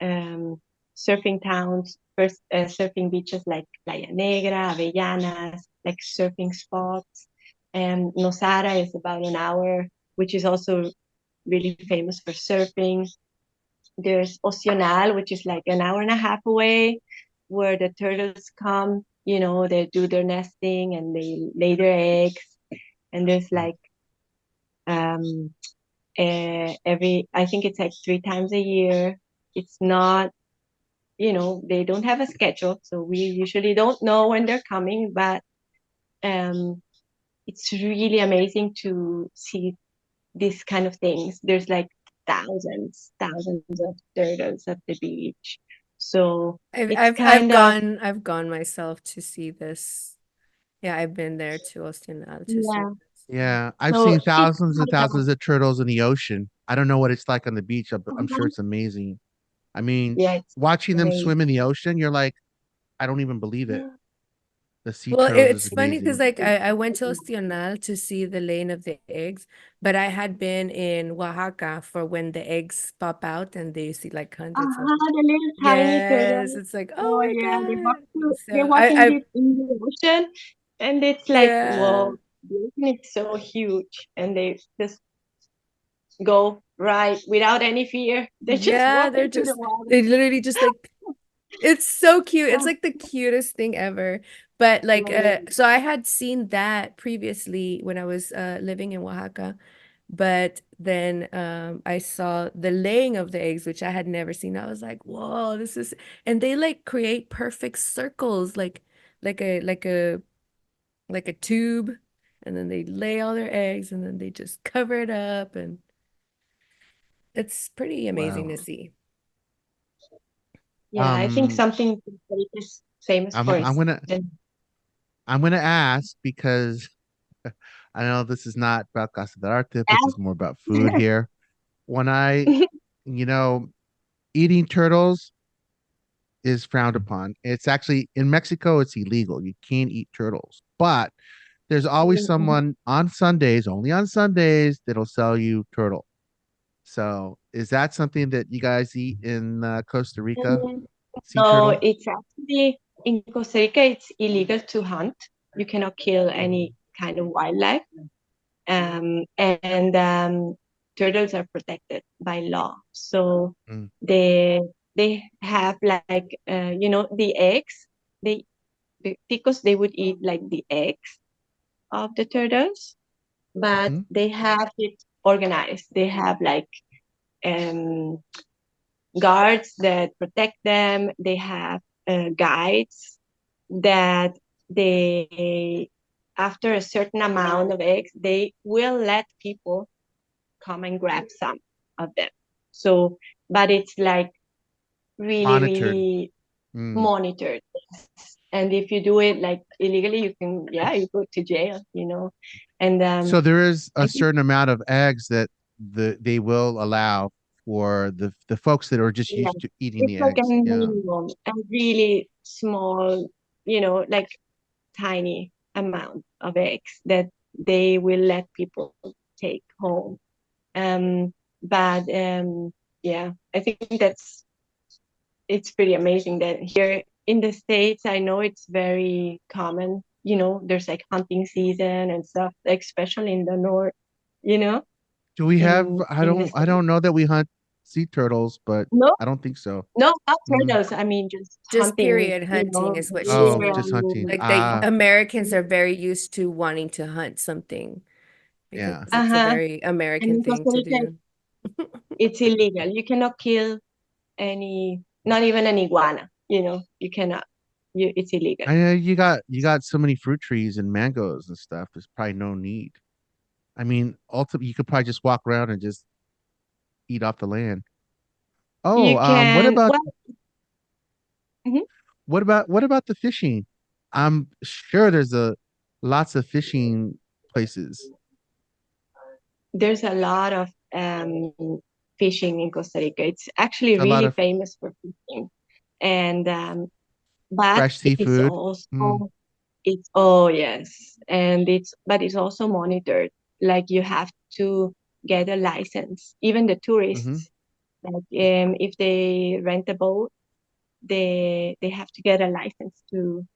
um, surfing towns, first surfing beaches like Playa Negra, Avellanas, like surfing spots. And Nosara is about an hour, which is also really famous for surfing. There's Ocional, which is like an hour and a half away, where the turtles come. They do their nesting and they lay their eggs. And there's Mm. like um, I think it's like 3 times a year. It's not, they don't have a schedule, so we usually don't know when they're coming, but um, it's really amazing to see these kind of things. There's like thousands of turtles at the beach. So I've it's I've I've kind of, gone I've gone myself to see this. Yeah, I've been there to Ostinal to see yeah. this. Yeah. Yeah, I've So seen it's thousands and kind of, thousands of turtles in the ocean. I don't know what it's like on the beach, but I'm sure it's amazing. I mean, yeah, it's watching them great. swim in the ocean, you're like, I don't even believe it. The sea Well, turtles is it's funny because amazing. like I went to Ostional to see the laying of the eggs, but I had been in Oaxaca for when the eggs pop out and they see like hundreds of them. The little tiny Yes, turtles. it's like, oh Oh my yeah, God. they So walk I in I the ocean, and it's like, yeah. whoa, the ocean is so huge, and they just go right without any fear. They just Yeah, walk they're into the just water. they literally just like, it's so cute. It's Oh, like the cutest thing ever. But like, yeah, so I had seen that previously when I was living in Oaxaca, but then I saw the laying of the eggs, which I had never seen. I was like, whoa, this is, and they like create perfect circles, like a like a like a tube, and then they lay all their eggs, and then they just cover it up, and it's pretty amazing Wow. to see. yeah. I think Um, something that it is famous I'm for I'm is gonna the I'm gonna ask because I know this is not about Casa de Arte. This is more about food here. When you know, eating turtles is frowned upon. It's actually in Mexico, it's illegal. You can't eat turtles. But there's always someone on Sundays, only on Sundays, that'll sell you turtle. So is that something that you guys eat in Costa Rica? Mm, Sea No, turtle? it's actually in Costa Rica, it's illegal to hunt. You cannot kill any kind of wildlife. And turtles are protected by law. So Mm, they they have like the eggs. They because they would eat like the eggs of the turtles, but mm-hmm. they have it organized. They have like um guards that protect them. They have guides that they, after a certain amount of eggs, they will let people come and grab some of them. So, but it's like really, Monitored. really Mm. monitored. And if you do it like illegally, you go to jail. And So there is a I think, certain amount of eggs that they will allow for the folks that are just yeah, used to eating it's the like a eggs. Yeah. minimum, a really small, like tiny amount of eggs that they will let people take home. But yeah, I think it's pretty amazing that here in the States, I know it's very common. There's like hunting season and stuff, like, especially in the north, you know, Do we have in the I States. don't know that we hunt sea turtles, but No, I don't think so. no, not Mm. turtles. I mean, just Just hunting, period hunting is what she's Oh, deer just saying. hunting. Like the Ah, Americans are very used to wanting to hunt something because yeah. it's a uh-huh. very And American in thing Costa to Rica, do. it's illegal. You cannot kill not even an iguana. You cannot. It's illegal. I know you got so many fruit trees and mangoes and stuff. There's probably no need. I mean, ultimately, you could probably just walk around and just eat off the land. Oh, You can. Well, mhm. what about the fishing? I'm sure there's a lots of fishing places. There's a lot of fishing in Costa Rica. It's actually A lot really of famous for fishing, and but fresh it's seafood. Mm, also it's oh yes, and it's also monitored. Like you have to get a license. Even the mm-hmm. tourists, like if they rent a boat, they have to get a license to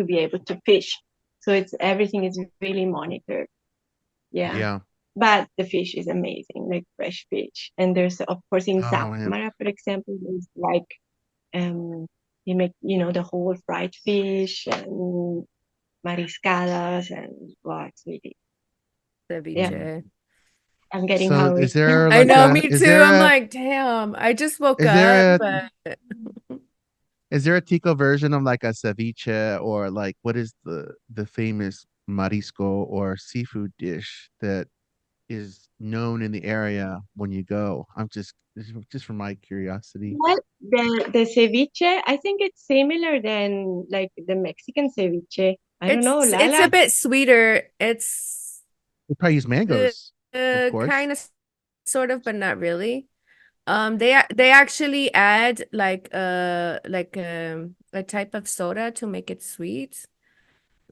be able to fish. So everything is really monitored. Yeah. Yeah. But the fish is amazing, like fresh fish. And there's, of course, in Oh man. Samara, for example, there's like you make, the whole fried fish and mariscadas and well, it's really, yeah, Mm. Ceviche. I'm getting So hungry. I know, me too. I'm like, damn, I just woke is up, there a but is there a tico version of like a ceviche or like what is the famous marisco or seafood dish that is known in the area when you go? I'm just from my curiosity. Well, the ceviche, I think it's similar than like the Mexican ceviche. I don't know, it's a Lala. bit sweeter. It's They probably use mangoes, of course. kind of sort of, but not really. They actually add like a type of soda to make it sweet.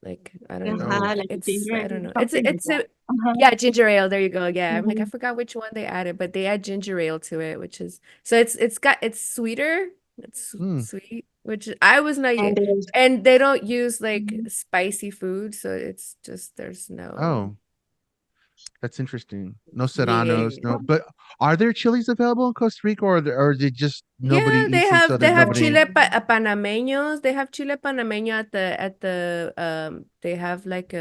Like I don't know. Oh, Like It's ginger, I don't know. something like It's that. a yeah, ginger ale. There you go. Yeah. I'm like I Mhm. forgot which one they added, but they add ginger ale to it, which is so it's sweeter. It's hmm. sweet, which I was not And there's and they don't use like mhm. spicy food, so it's just there's no Oh, that's interesting. No serranos, yeah. no. But are there chilies available in Costa Rica, or they just nobody Yeah, eats them, so they there's have nobody. panameños. They have chile panameño at the they have like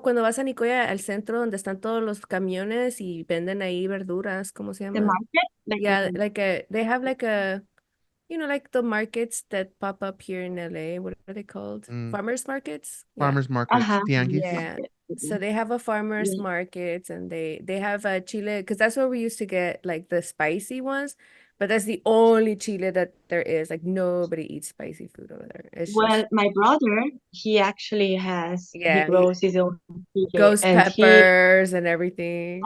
cuando vas a Nicoya al centro donde están todos los camiones y venden ahí verduras, ¿cómo se The llama? market, like Yeah, they have like like the markets that pop up here in LA. What are they called? Mm, Farmers markets? Yeah. farmers markets, uh-huh, tianguis. Yeah. market. So they have a farmers Yeah. markets and they have a chile because that's where we used to get like the spicy ones, but that's the only chile that there is. Like nobody eats spicy food over there. It's Well, just my brother, he actually he yeah, grows his own chili, ghost and he peppers and everything.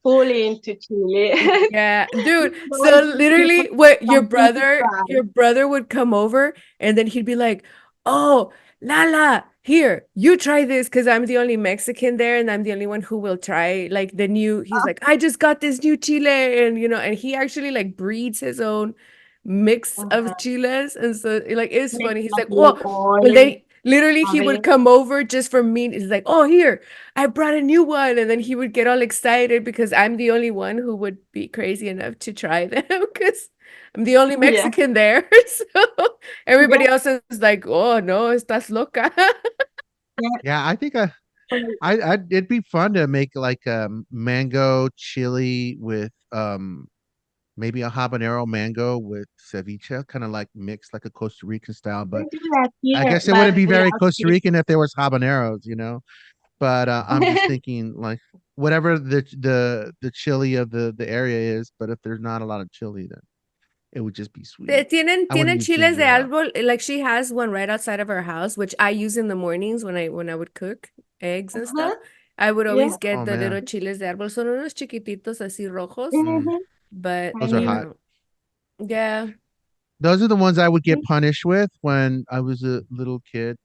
fully into chili. Yeah, dude. He's So going to put literally what something to try. your brother would come over and then he'd be like, "Oh, Lala, here, you try this because I'm the only Mexican there and I'm the only one who will try like the new. He's like, I just got this new chile, and and he actually like breeds his own mix of Uh-huh. chiles, and so like it's Makes funny. He's like like, new oh, and oil then literally of he would it. come over just for me. He's like, oh, here, I brought a new one, and then he would get all excited because I'm the only one who would be crazy enough to try them because I'm the only Yeah. Mexican there. So Yeah. everybody else is like, oh no, estás loca. Yeah. Yeah, I think it'd be fun to make like mango chili with maybe a habanero mango with ceviche, kind of like mixed like a Costa Rican style. We But do that I here, guess it wouldn't but be very without Costa fish. Rican if there was habaneros. But I'm just thinking like whatever the chili of the area is. But if there's not a lot of chili, then it would just be sweet. I wouldn't Tienen use chiles de ginger though. árbol. Like she has one right outside of her house, which I use in the mornings when I would cook eggs and Uh-huh. stuff. I would Yeah. always get Oh the little man, chiles de árbol. Son unos chiquititos así rojos, mm, Mm-hmm. but those are Tiny. hot. yeah. Those are the ones I would get Mhm. punished with when I was a little kid.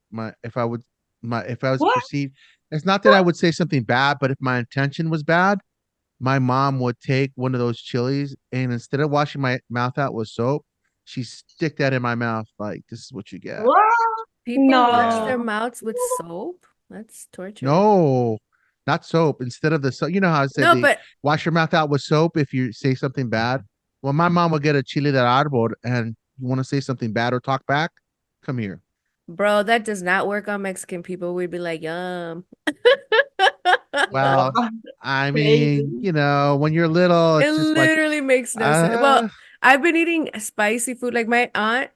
If I was What? perceived, it's not that I would say something bad, but if my intention was bad, my mom would take one of those chilies and instead of washing my mouth out with soap, she stick that in my mouth like this is what you get. What? People wash Yeah. their No. mouths with soap. That's torture. No, not soap. Instead of the soap, you know how I said No, they but wash your mouth out with soap if you say something bad. Well, my mom would get a chile de árbol, and you want to say something bad or talk back, come here. bro, that does not work on Mexican people. We'd be like, yum. Well, No. I mean, Crazy. when you're little, It it's just like, literally makes no sense. uh, Well, I've been eating spicy food. Like my aunt,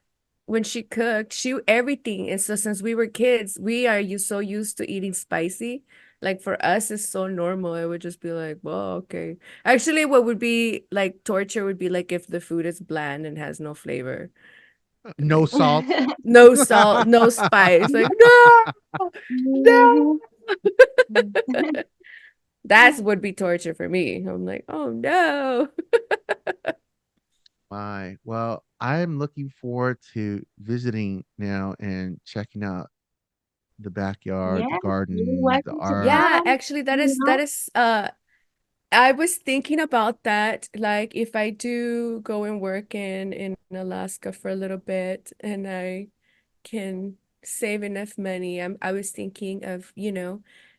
when she cooked, she everything. And so since we were kids, we are so used to eating spicy. Like for us, it's so normal. It would just be like, well, okay. Actually, what would be like torture would be like if the food is bland and has no flavor. no Like salt. no salt, no spice. Like, no, no. Mhm. That would be torture for me. I'm like, oh no. My, well, I'm looking forward to visiting now and checking out the backyard, the Yeah, you're garden, the welcome to art. Yeah, come. actually You that know? is I was thinking about that, like if I do go and work in Alaska for a little bit and I can save enough money. I was thinking of,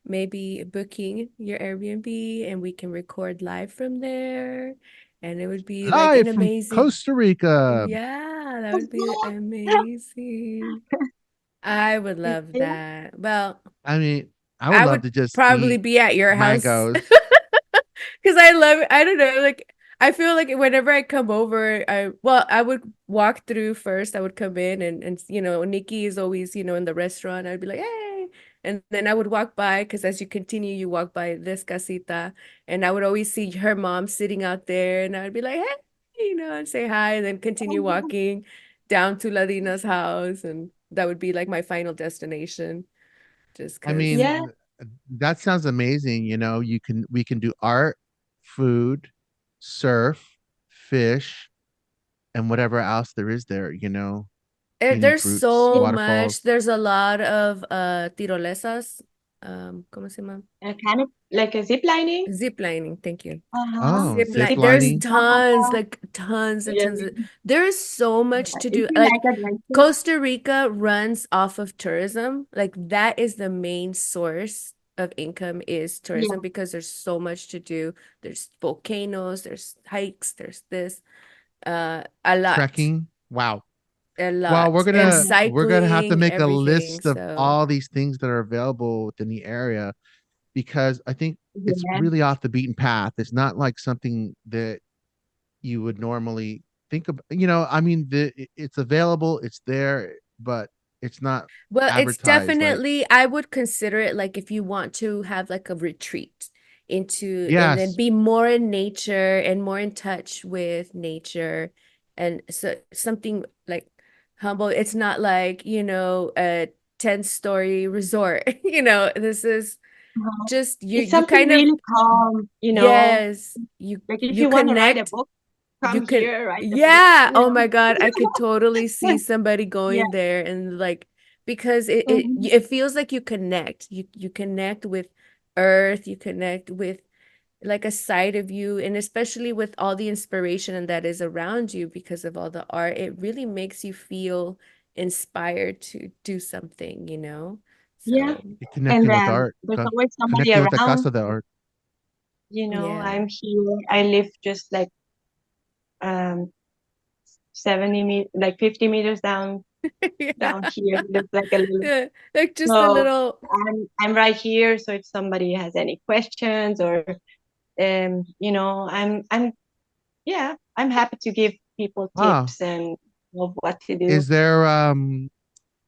maybe booking your Airbnb and we can record live from there and it would be like an Live from amazing. Costa Rica. Yeah, that would be amazing. I would love Yeah. that. Well, I mean, I would I love would to just probably eat be at your house. mangoes. Because I love it. I don't know. Like, I feel like whenever I come over, I would walk through first. I would come in and Nikki is always, in the restaurant. I'd be like, hey. And then I would walk by because as you continue, you walk by this casita. And I would always see her mom sitting out there. And I'd be like, hey, and say hi. And then continue walking down to Ladina's house. And that would be like my final destination. Just I because. Yeah. mean, that sounds amazing. We can do art, food, surf, fish, and whatever else there is there, eating There's fruits, so much. waterfalls. There's a lot of tirolesas. ¿Cómo se llama? Kind of like a zip lining. Zip lining. Thank you. Uh-huh. Oh, Zip zip line. There's lining. tons, like tons and Yeah. tons of. There's so much to If do. you Like like adventure. Costa Rica runs off of tourism. Like that is the main source of income is tourism Yeah. because there's so much to do. There's volcanoes, there's hikes, there's this, a lot, Trekking. Wow. a Well, lot, and we're gonna have to cycling, make a everything. list of So. all these things that are available within the area because I think it's Yeah. really off the beaten path. It's not like something that you would normally think of. I mean, it's available, it's there, but it's not Well, it's advertised. Like, definitely, I would consider it like if you want to have like a retreat and then yes, be more in nature and more in touch with nature. And so something like humble, it's not like, a 10-story resort. This is Uh-huh. just you, It's you something kind of, really calm, yes, Like if you you want to write a connect. book, You come can, here, write a book, yeah. Oh my God. I could totally see somebody Yeah. going there and like because Mhm. it feels like you connect. You connect with earth, you connect with like a side of you, and especially with all the inspiration that is around you because of all the art, it really makes you feel inspired to do something, you know? Yeah. So, You're And connecting with art, there's always somebody connecting with the around. casa de art. yeah. I'm here. I live just like um like 50 meters Yeah. down here. There's like a little, Yeah, like just a so little. I'm right here. So if somebody has any questions or I'm yeah, I'm happy to give people Wow. tips and of what to do. Is there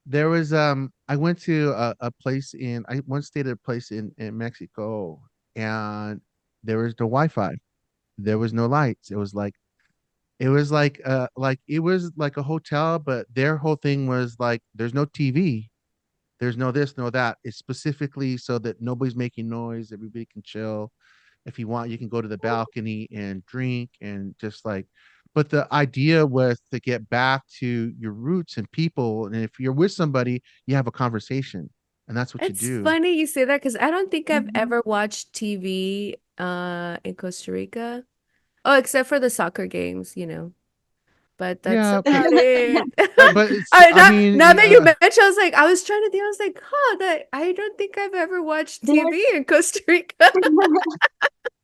there was I went to a place in I once stayed at a place in Mexico, and there was no Wi-Fi. There was no lights. It was like a hotel, but their whole thing was like there's no TV. There's no this, no that. It's specifically so that nobody's making noise, everybody can chill. If you want, you can go to the balcony and drink and just like, but the idea was to get back to your roots and people. And if you're with somebody, you have a conversation, and that's what you It's do. funny you say that because I don't think I've Mhm. ever watched TV in Costa Rica. Oh, except for the soccer games, you know. But that's Yeah. Okay. about it. But it's, I I now mean, that you mentioned, I was like, I was trying to think, I was like, huh, that I don't think I've ever watched There's- TV in Costa Rica.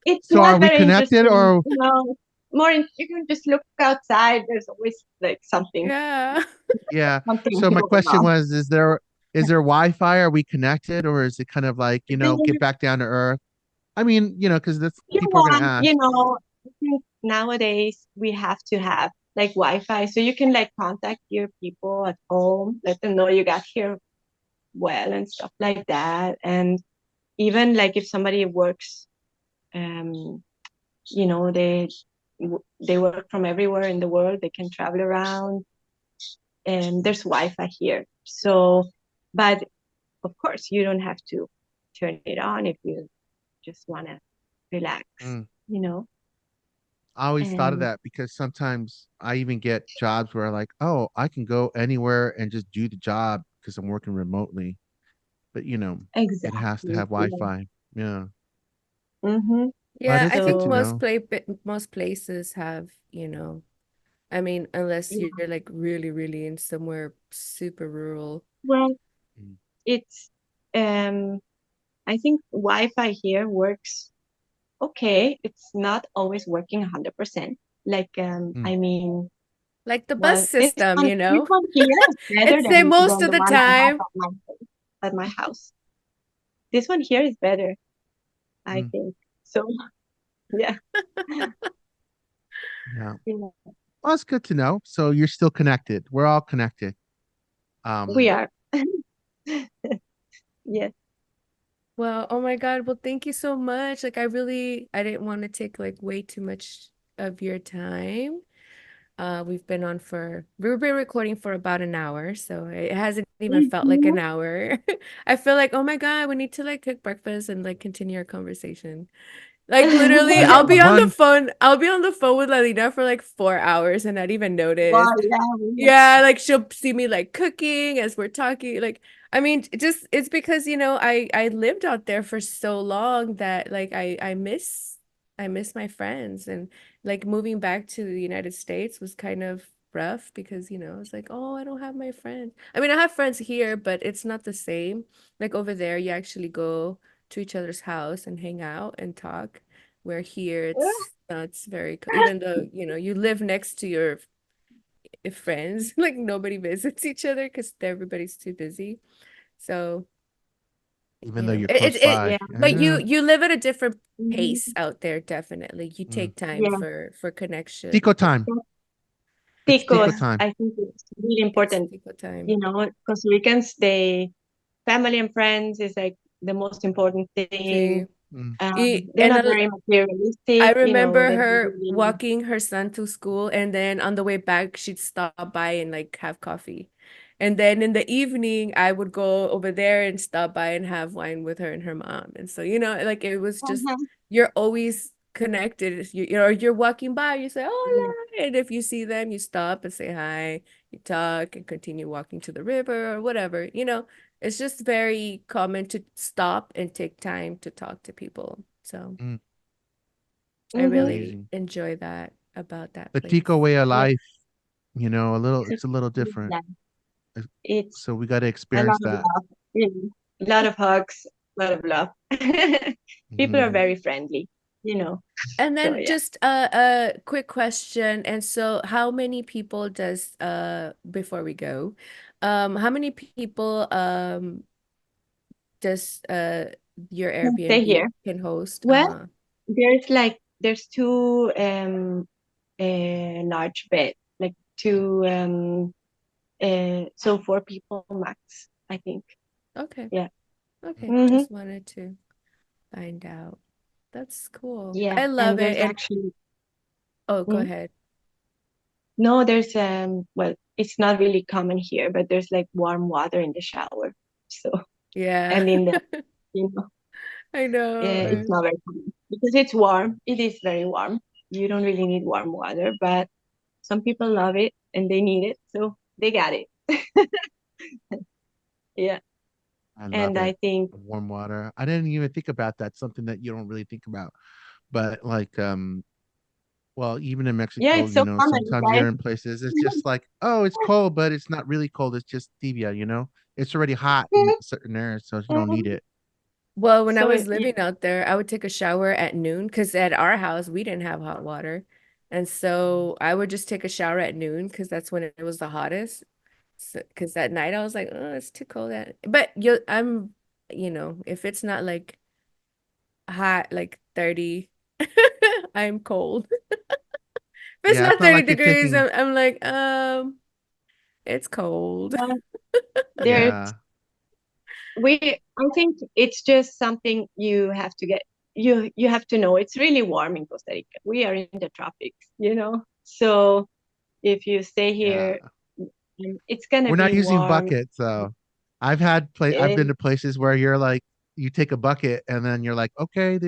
it's so are not we very connected interesting, or you can just look outside. There's always like Yeah. yeah. something So my going question on. was, is there Wi-Fi? Are we connected, or is it kind of like, get There's back down to earth? I mean, because that's people are gonna ask. I think nowadays we have to have like Wi-Fi, so you can like contact your people at home, let them know you got here well and stuff like that. And even like if somebody works, um, you know, they work from everywhere in the world, they can travel around, and there's Wi-Fi here. So, but of course, you don't have to turn it on if you just want to relax, Mm. you know. I always thought of And that because sometimes I even get jobs where like, oh, I can go anywhere and just do the job because I'm working remotely. But it has to exactly, have yeah. Wi-Fi. Yeah. Mm-hmm. But Yeah, it's I good think to So know. most places have, I mean, unless yeah, you're like really, really in somewhere super rural. well, Mm. it's um, I think Wi-Fi here works okay. It's not always working 100%. Like Mm. I mean, Like the bus well, system, you this know? one here is better It's say most than of the the one I have time. at my house. This one here is better, I Mm. think. So yeah, Yeah. yeah, Well, it's good to know. So you're still connected. We're all connected. we Um, are. Yes. Well, oh my God. Well, thank you so much. Like I didn't want to take like way too much of your time. We've been recording for about an hour, so it hasn't even felt like Mhm. an hour. I feel like, oh my God, we need to like cook breakfast and like continue our conversation. Like literally, we one I'll be on the phone with Lalina for like 4 hours and not even notice. Well, yeah, we Yeah, like she'll see me like cooking as we're talking. Like, I mean, it's because, I lived out there for so long that like I miss my friends, and like moving back to the United States was kind of rough because, it's like, oh, I don't have my friends. I mean, I have friends here, but it's not the same. Like over there, you actually go to each other's house and hang out and talk. Where here it's very even though, you live next to your friends, like nobody visits each other because everybody's too busy. So, even though you're it close by. yeah. but Yeah. you live at a different pace Mhm. out there, definitely. You Mm. take time Yeah. for connection. Tico time. It's Tico Ticos, time. I think it's really It's important. equal time. Costa Ricans, family and friends is like the most important See, thing. Mm. They're and not very I materialistic, remember they her really, walking her son to school, and then on the way back, she'd stop by and like have coffee. And then in the evening, I would go over there and stop by and have wine with her and her mom. And so, like it was just, Mhm. you're always connected. You're walking by, you say, Yeah. "Hola," and if you see them, you stop and say hi. You talk and continue walking to the river or whatever. It's just very common to stop and take time to talk to people. So Mm, I Mm-hmm. really amazing. enjoy that about that The place. Tico way of Yeah. life, it's a little different. Uh, It's So we got to a lot experience of that. love, a lot of hugs, a lot of love. People are Mhm. very friendly, you know. And So then yeah, just a quick question. And so how many people does before we go, how many people does your can stay Airbnb here. can host? Well, there's two large bed, like two so four people max, I think. Okay. Yeah. Okay. Mm-hmm. Just wanted to find out. That's cool. Yeah, I love and it. there's And actually go mm, ahead. no, there's well, it's not really common here, but there's like warm water in the shower. So Yeah. and in the you know I Nice. it's know. not very common because it's warm. It is very warm. You don't really need warm water, but some people love it and they need it, so they got it. Yeah, I love and I it. think Warm water. I didn't even think about that. Something that you don't really think about. But like, well, even in yeah, Mexico, it's so common, sometimes right? you're in places, it's just like, oh, it's cold, but it's not really cold. It's just stevia. It's already hot in certain areas, so you don't need Mhm. it. Well, when I So was yeah. living out there, I would take a shower at noon because at our house we didn't have hot water. And so I would just take a shower at noon because that's when it was the hottest. So, because at night I was like, oh, it's too cold. But if it's not like hot, like 30, I'm cold. If it's Yeah, it's not not 30 like you're degrees, taking. I'm like, it's cold. Well, there's Yeah, I think it's just something you have to get you have to know it's really warm in Costa Rica. We are in the tropics. So if you stay yeah. here, it's gonna We're be not using warm. buckets, so I've been Eh, to places where you're like, you take a bucket and then you're like, okay,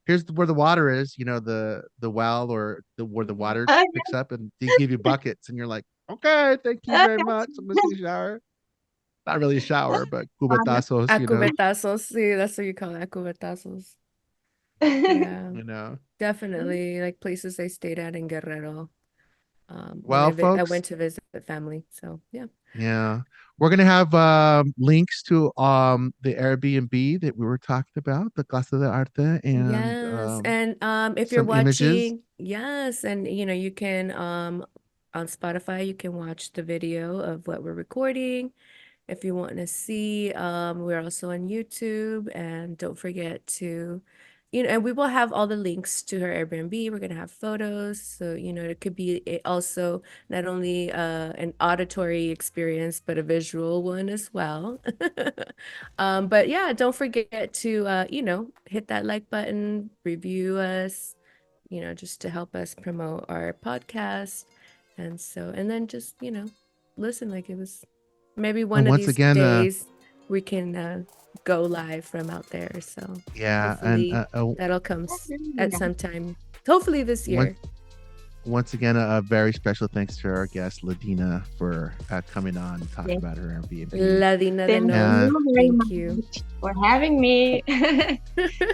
here's where the water is, the well or where the Mhm. water yeah, picks up, and they give you buckets, and you're like, okay, thank you very much. I'm gonna take a shower. Not really a shower, but that's cubetazos. A cubetazos, sí, that's what you call it, cubetazos. fun. Yeah, You know. definitely. Like places I stayed at in Guerrero. When Well, I folks, went to visit family. So yeah. yeah, we're gonna have links to the Airbnb that we were talking about, the Casa de Arte, and Yes. And if you're some images. watching, yes, and you can on Spotify you can watch the video of what we're recording. If you want to see, we're also on YouTube, and don't forget to, and we will have all the links to her Airbnb. We're gonna have photos, so it could be also not only an auditory experience, but a visual one as well. But yeah, don't forget to hit that like button, review us, just to help us promote our podcast, and then just listen like it was. Maybe And one of once these again, days we can go live from out there. So yeah, and hopefully that'll come at some time. Hopefully this once year. once again, a very special thanks to our guest Ladina for coming on and talking Yes. about her Airbnb. Ladina Thank Denoth. And you very Thank you. much for having me.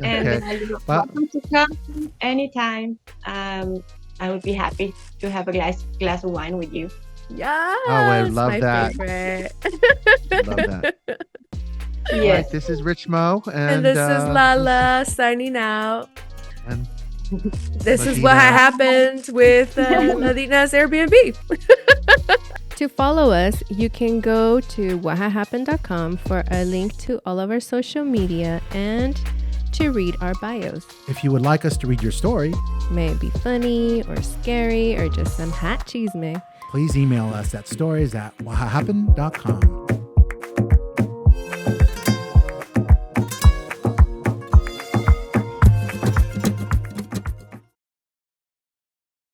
And okay, you're well, welcome to come anytime. I would be happy to have a glass of wine with you. oh, I Yes, love my that. favorite. Love that. All right, Yes. this is Richmo, And this is Lala signing out. and This is what Ladina. happened with Ladina's Airbnb. To follow us, you can go to whahahappen.com for a link to all of our social media and to read our bios. If you would like us to read your story, May it be funny or scary or just some hot chisme. please email us at stories@whahahappen.com.